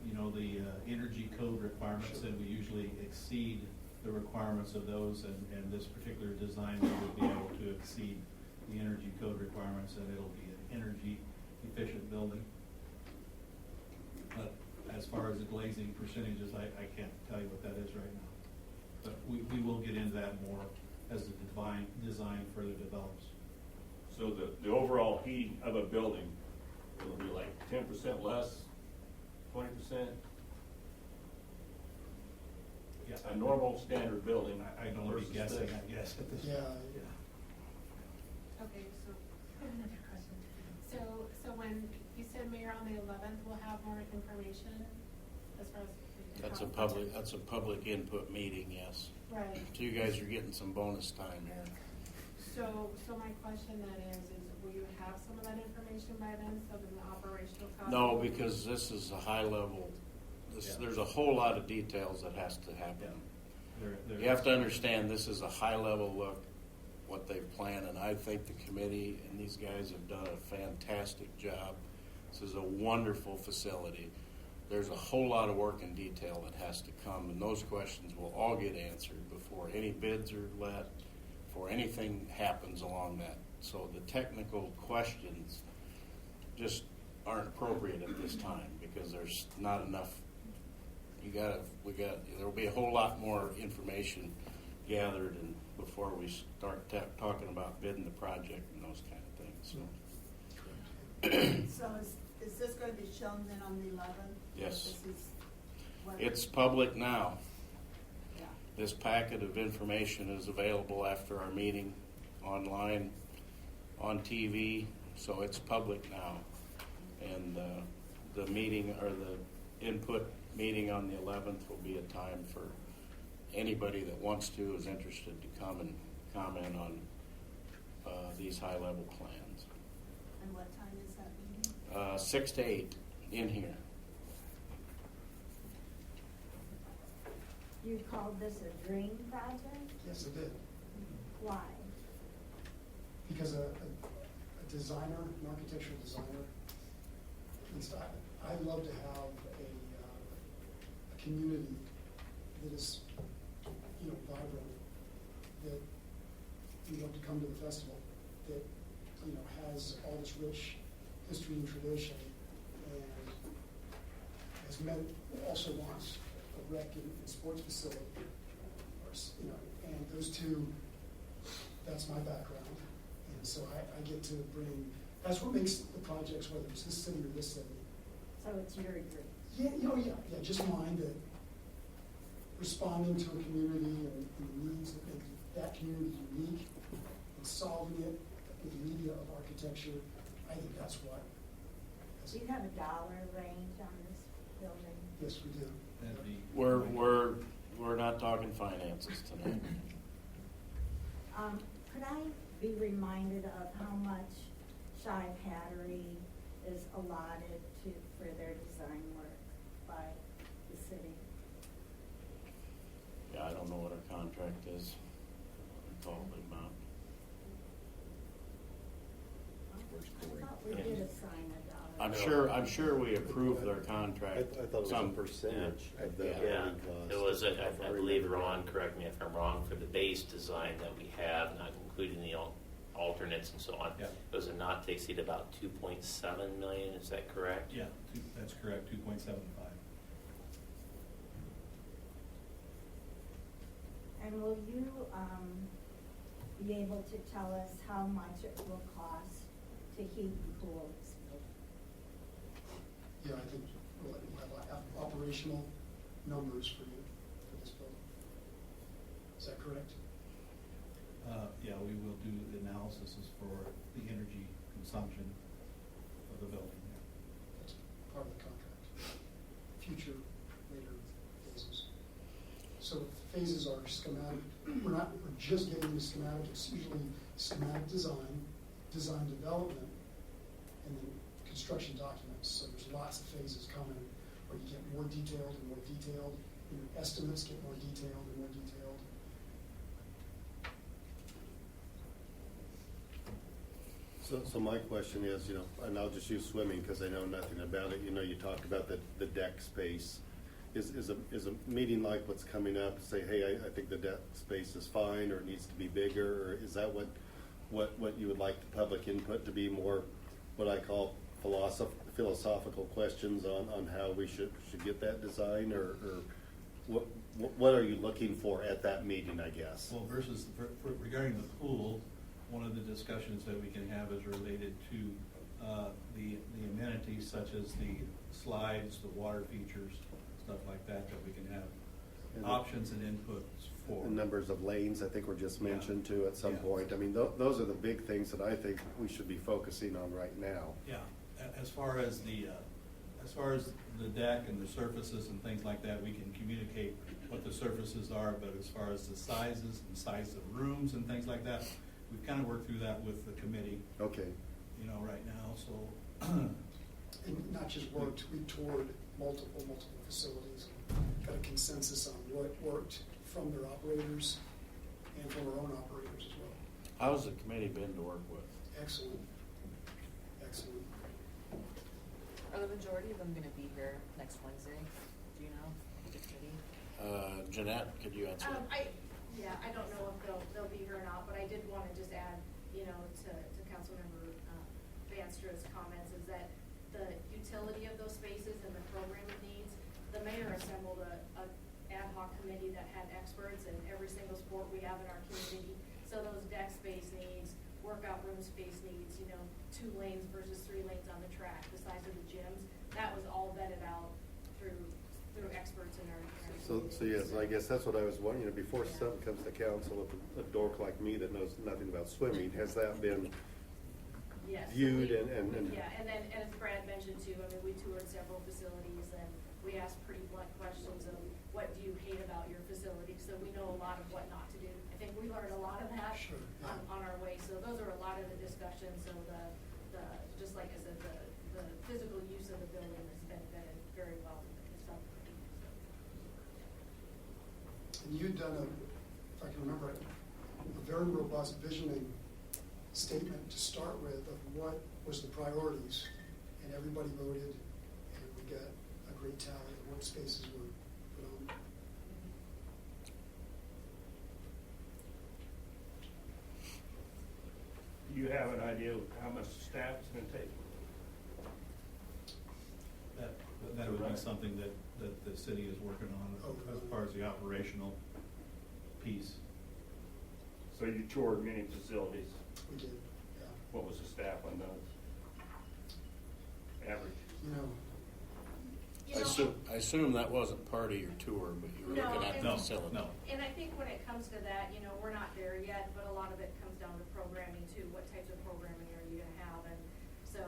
you know, the energy code requirements, and we usually exceed the requirements of those, and this particular design will be able to exceed the energy code requirements, and it'll be an energy efficient building. But as far as the glazing percentages, I can't tell you what that is right now. But we will get into that more as the design further develops. So the overall heat of a building, will it be like 10% less, 20%? Yeah, A normal standard building. I don't want to be versus guessing, this. I guess, at this Yeah. point. Okay, so, I have another question. So when you said, Mayor, on the 11th, we'll have more information as far as. That's a public input meeting, yes. Right. So you guys are getting some bonus time here. So my question then is will you have some of that information by then, so then the operational cost? No, because this is a high level, there's a whole lot of details that has to happen. There You have to understand, this is a high level look, what they've planned, and I think the committee and these guys have done a fantastic job. This is a wonderful facility. There's a whole lot of work and detail that has to come, and those questions will all get answered before any bids are let, before anything happens along that. So the technical questions just aren't appropriate at this time because there's not enough. There'll be a whole lot more information gathered and before we start talking about bidding the project and those kind of things. So. So is this going to be shown then on the 11th? Yes. This is what- It's public now. Yeah. This packet of information is available after our meeting, online, on TV, so it's public now. And the meeting, or the input meeting on the 11th will be a time for anybody that wants to, is interested to come and comment on these high-level plans. And what time is that meeting? 6 to 8 in here. You called this a dream project? Yes, it did. Why? Because a designer, an architectural designer, I love to have a community that is, you know, vibrant, that you love to come to the festival, that, you know, has all this rich history and tradition, and has also wants a rec and sports facility, or, you know, and those two, that's my background. And so I get to bring, that's what makes the projects, whether it's this city or this city. So it's your dream? Yeah, you know, yeah, just mine, that responding to a community and the needs that make that community unique and solving it with the media of architecture, I think that's what. Do you have a dollar range on this building? Yes, we do. That'd be- We're not talking finances tonight. Could I be reminded of how much Shive Hattery is allotted for their design work by the city? Yeah, I don't know what our contract is. I recall the amount. I thought we did assign a dollar. I'm sure we approved their contract. I thought it was a Some- percentage of the Yeah. building cost. It was, I believe, Ron, correct me if I'm wrong, for the base design that we have, not including the alternates and so on. Yeah. It was a not to exceed about 2.7 million, is that correct? Yeah, that's correct, 2.75. And will you be able to tell us how much it will cost to heat and cool this building? Yeah, I think we'll have operational numbers for you for this building. Is that correct? Yeah, we will do the analysis for the energy consumption of the building. That's part of the contract. Future, later phases. So phases are schematic. We're just getting the schematic. It's usually schematic design development, and then construction documents. So there's lots of phases coming where you get more detailed and more detailed, and your estimates get more detailed and more detailed. So my question is, and I'll just use swimming because I know nothing about it. You talked about the deck space. Is a meeting like what's coming up, say, hey, I think the deck space is fine or it needs to be bigger, or is that what you would like the public input to be more, what I call philosophical questions on how we should get that design, or what are you looking for at that meeting, I guess? Well, versus, regarding the pool, one of the discussions that we can have is related to the amenities such as the slides, the water features, stuff like that we can have options and inputs for. The numbers of lanes, I think were just mentioned too at some Yeah. point. I mean, those are the big things that I think we should be focusing on right now. Yeah, as far as the deck and the surfaces and things like that, we can communicate what the surfaces are, but as far as the sizes and size of rooms and things like that, we've kind of worked through that with the committee. Okay. Right now, so. And not just worked, we toured multiple facilities and got a consensus on what worked from their operators and from our own operators as well. How's the committee been to work with? Excellent. Are the majority of them going to be here next Wednesday? Do you know? The committee? Jeanette, could you answer? I don't know if they'll be here or not, but I did want to just add, to Councilmember Vanstra's comments, is that the utility of those spaces and the programming needs, the mayor assembled a ad hoc committee that had experts in every single sport we have in our community. So those deck space needs, workout room space needs, 2 lanes versus 3 lanes on the track, the size of the gyms, that was all vetted out through experts in our community. So yes, I guess that's what I was wondering. Before something comes to council, a dork like me that knows nothing about swimming, has that been Yes. viewed and then as Brad mentioned too, we toured several facilities and we asked pretty blunt questions of what do you hate about your facility, so we know a lot of what not to do. I think we learned a lot of that Sure. on our way, so those are a lot of the discussions. So the just like I said, the physical use of the building has been vetted very well in the subcommittee. And you'd done if I can remember it, a very robust visioning statement to start with of what was the priorities, and everybody voted, and we got a great tally of what spaces were put on. Do you have an idea of how much staff it's going to take? That would be something that the city is working on as far as the operational piece. So you toured many facilities. We did, yeah. What was the staff on those? Average? I assume that wasn't part of your tour, but you were looking at the facility. No. And I think when it comes to that, we're not there yet, but a lot of it comes down to programming too. What types of programming are you going to have? And so,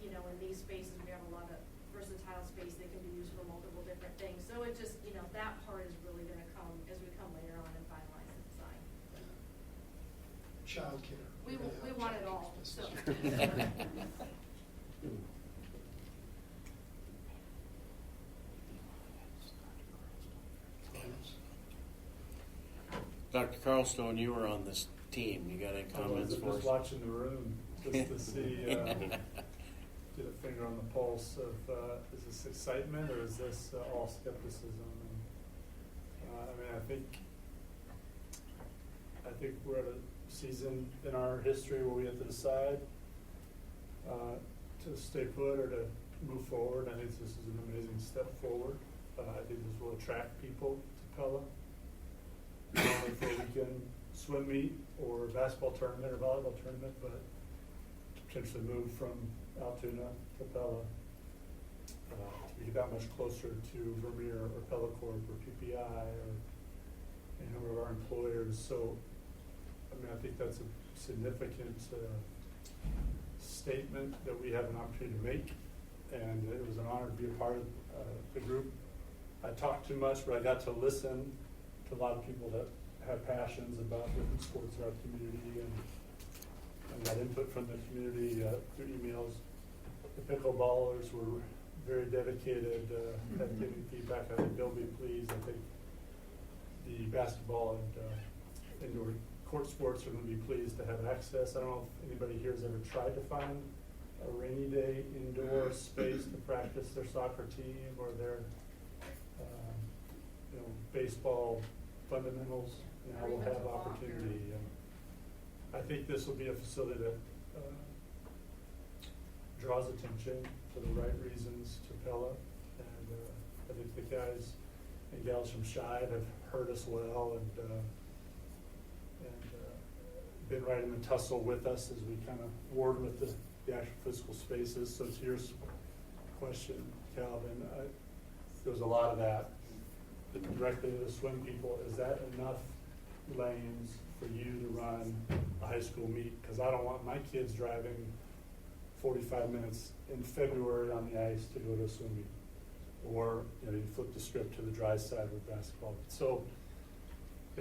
in these spaces, we have a lot of versatile space that can be used for multiple different things. So it just, that part is really going to come as we come later on and finalize the design. Childcare. We want it all, so. Dr. Carlstone, you were on this team. You got any comments for us? Just watching the room, just to see, get a finger on the pulse of, is this excitement or is this all skepticism? And, I think we're at a season in our history where we have to decide to stay put or to move forward. I think this is an amazing step forward. I think this will attract people to Pella. Not only for a weekend swim meet or basketball tournament or volleyball tournament, but potentially move from Altoona to Pella to be that much closer to Vermeer or Pella Corp or PPI or any number of our employers. So, I think that's a significant statement that we have an opportunity to make, and it was an honor to be a part of the group. I talked too much, but I got to listen to a lot of people that have passions about different sports in our community, and got input from the community through emails. The pickleballers were very dedicated at giving feedback. I think they'll be pleased. I think the basketball and indoor court sports are gonna be pleased to have access. I don't know if anybody here has ever tried to find a rainy day indoor space to practice their soccer team or their, baseball fundamentals. Now we'll have opportunity. And I think this will be a facility that draws attention for the right reasons to Pella. And I think the guys and gals from Shive have heard us well and been right in the tussle with us as we kind of ward with the actual physical spaces. So to your question, Calvin, there was a lot of that. Directly to the swim people, is that enough lanes for you to run a high school meet? Because I don't want my kids driving 45 minutes in February on the ice to go to a swim meet. Or you flip the script to the dry side with basketball. So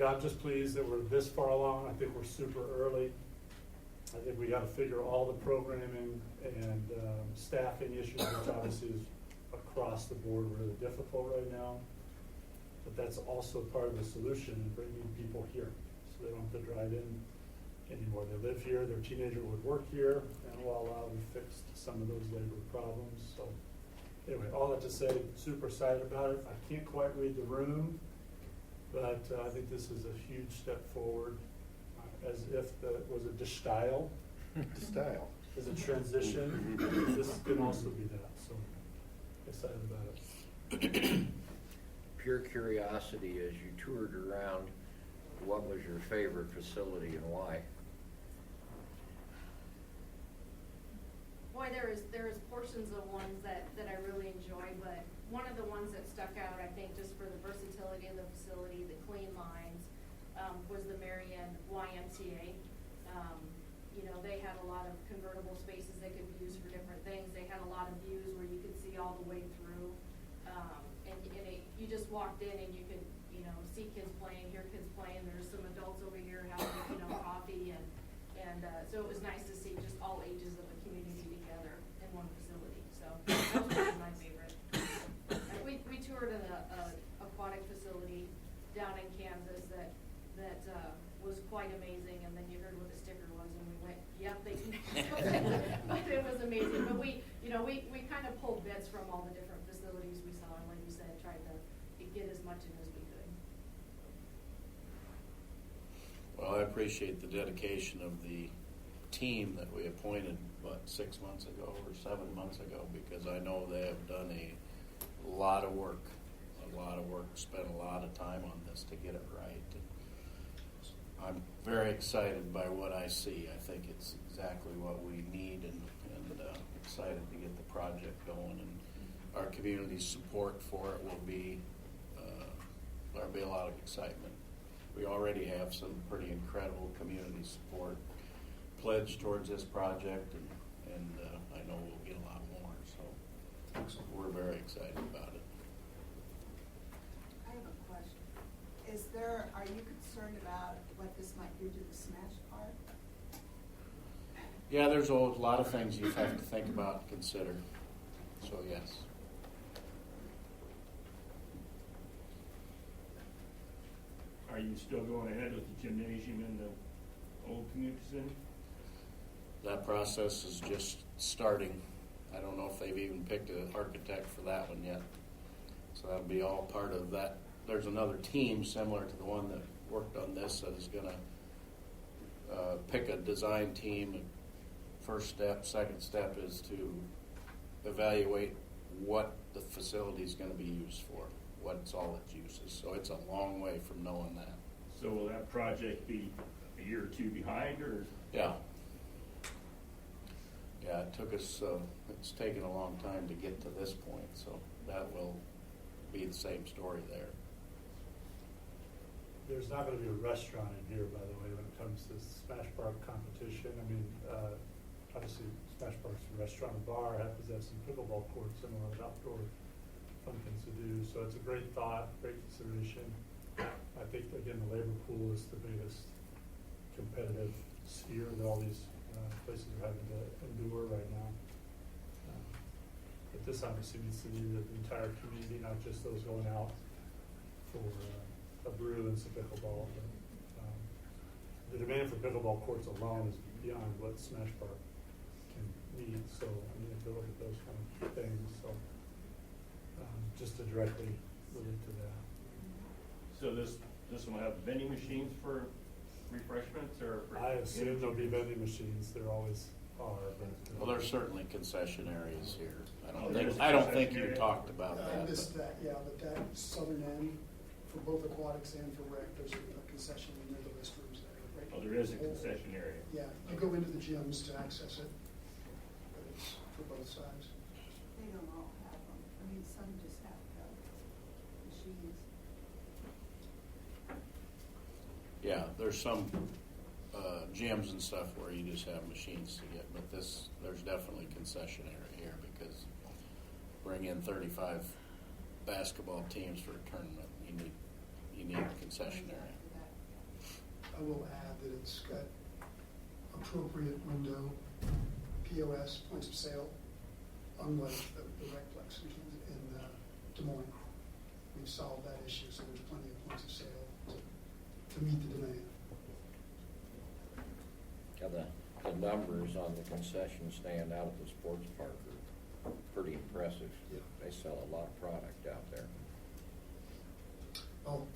I'm just pleased that we're this far along. I think we're super early. I think we got to figure all the programming and staffing issues, which obviously is across the board really difficult right now. But that's also part of the solution in bringing people here, so they don't have to drive in anymore. They live here, their teenager would work here, and we'll allow them to fix some of those labor problems. So anyway, all that to say, super excited about it. I can't quite read the room, but I think this is a huge step forward, as if was it style? Style. As a transition, this can also be that, so excited about it. Pure curiosity, as you toured around, what was your favorite facility and why? Boy, there is portions of ones that I really enjoy, but one of the ones that stuck out, I think, just for the versatility of the facility, the clean lines, was the Marion YMCA. They had a lot of convertible spaces they could be used for different things. They had a lot of views where you could see all the way through. You just walked in and you could, see kids playing, hear kids playing. There's some adults over here having, coffee, and so it was nice to see just all ages of the community together in one facility. So that was my favorite. We toured an aquatic facility down in Kansas that was quite amazing, and then you heard what the sticker was, and we went, yep, they can. But it was amazing. But we kind of pulled bits from all the different facilities we saw, and like you said, tried to get as much in as we could. Well, I appreciate the dedication of the team that we appointed, 6 months ago or 7 months ago, because I know they have done a lot of work, spent a lot of time on this to get it right. I'm very excited by what I see. I think it's exactly what we need, and excited to get the project going. And our community's support for it will be there'll be a lot of excitement. We already have some pretty incredible community support pledged towards this project, and I know we'll get a lot more. So we're very excited about it. I have a question. Are you concerned about what this might do to the Smash Park? Yeah, there's a lot of things you have to think about and consider. So yes. Are you still going ahead with the gymnasium in the old community center? That process is just starting. I don't know if they've even picked an architect for that one yet. So that'll be all part of that. There's another team similar to the one that worked on this that is going to pick a design team. First step, second step is to evaluate what the facility is going to be used for, what's all its uses. So it's a long way from knowing that. So will that project be a year or two behind, or? Yeah. Yeah, it took us, it's taken a long time to get to this point, so that will be the same story there. There's not going to be a restaurant in here, by the way, when it comes to Smash Park competition. I mean, obviously, Smash Park's a restaurant and bar, happens to have some pickleball courts and a lot of outdoor fun things to do. So it's a great thought, great consideration. I think, again, the labor pool is the biggest competitive sphere that all these places are having to endure right now. But this obviously needs to be the entire community, not just those going out for a brew and some pickleball. But, the demand for pickleball courts alone is beyond what Smash Park can meet, so, I mean, if you look at those kind of things, so, just to directly relate to that. So this will have vending machines for refreshments or? For I assume there'll be vending machines, there always are, but. Well, there's certainly concession areas here. There's a I don't think concession you area? talked about I that. missed that, yeah, but that southern end, for both aquatics and for rec, there's a concession near the restrooms there, right? Oh, there is a concession area. Yeah, you go into the gyms to access it, but it's for both sides. They don't all have them. I mean, some just have machines. Yeah, there's some gyms and stuff where you just have machines to get, but there's definitely concession area here because bring in 35 basketball teams for a tournament, you need a concession area. I will add that it's got appropriate window POS, points of sale, unlike the Recplex in Des Moines. We've solved that issue, so there's plenty of points of sale to meet the demand. Yeah, the numbers on the concession stand out at the sports park are pretty impressive. Yeah. They sell a lot of product out there. Oh,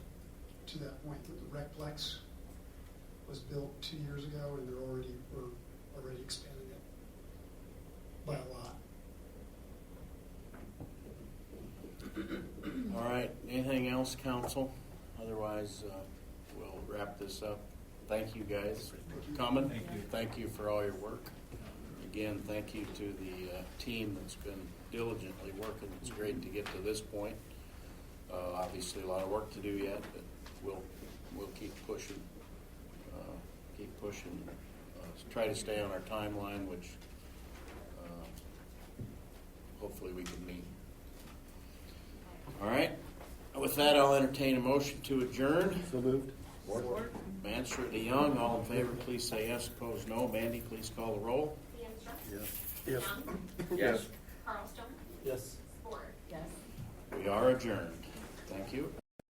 to that point, the Recplex was built 2 years ago, and we're already expanding it by a lot. All right, anything else, council? Otherwise, we'll wrap this up. Thank you guys for coming. Thank you. Thank you for all your work. Again, thank you to the team that's been diligently working. It's great to get to this point. Obviously, a lot of work to do yet, but we'll keep pushing. Try to stay on our timeline, which hopefully we can meet. All right. With that, I'll entertain a motion to adjourn. So moved. Manstra, DeYoung, all in favor, please say yes. Opposed, no. Mandy, please call the roll. Manstra? Yes. Young? Yes. Carlstone? Yes. Ford? Yes. We are adjourned. Thank you.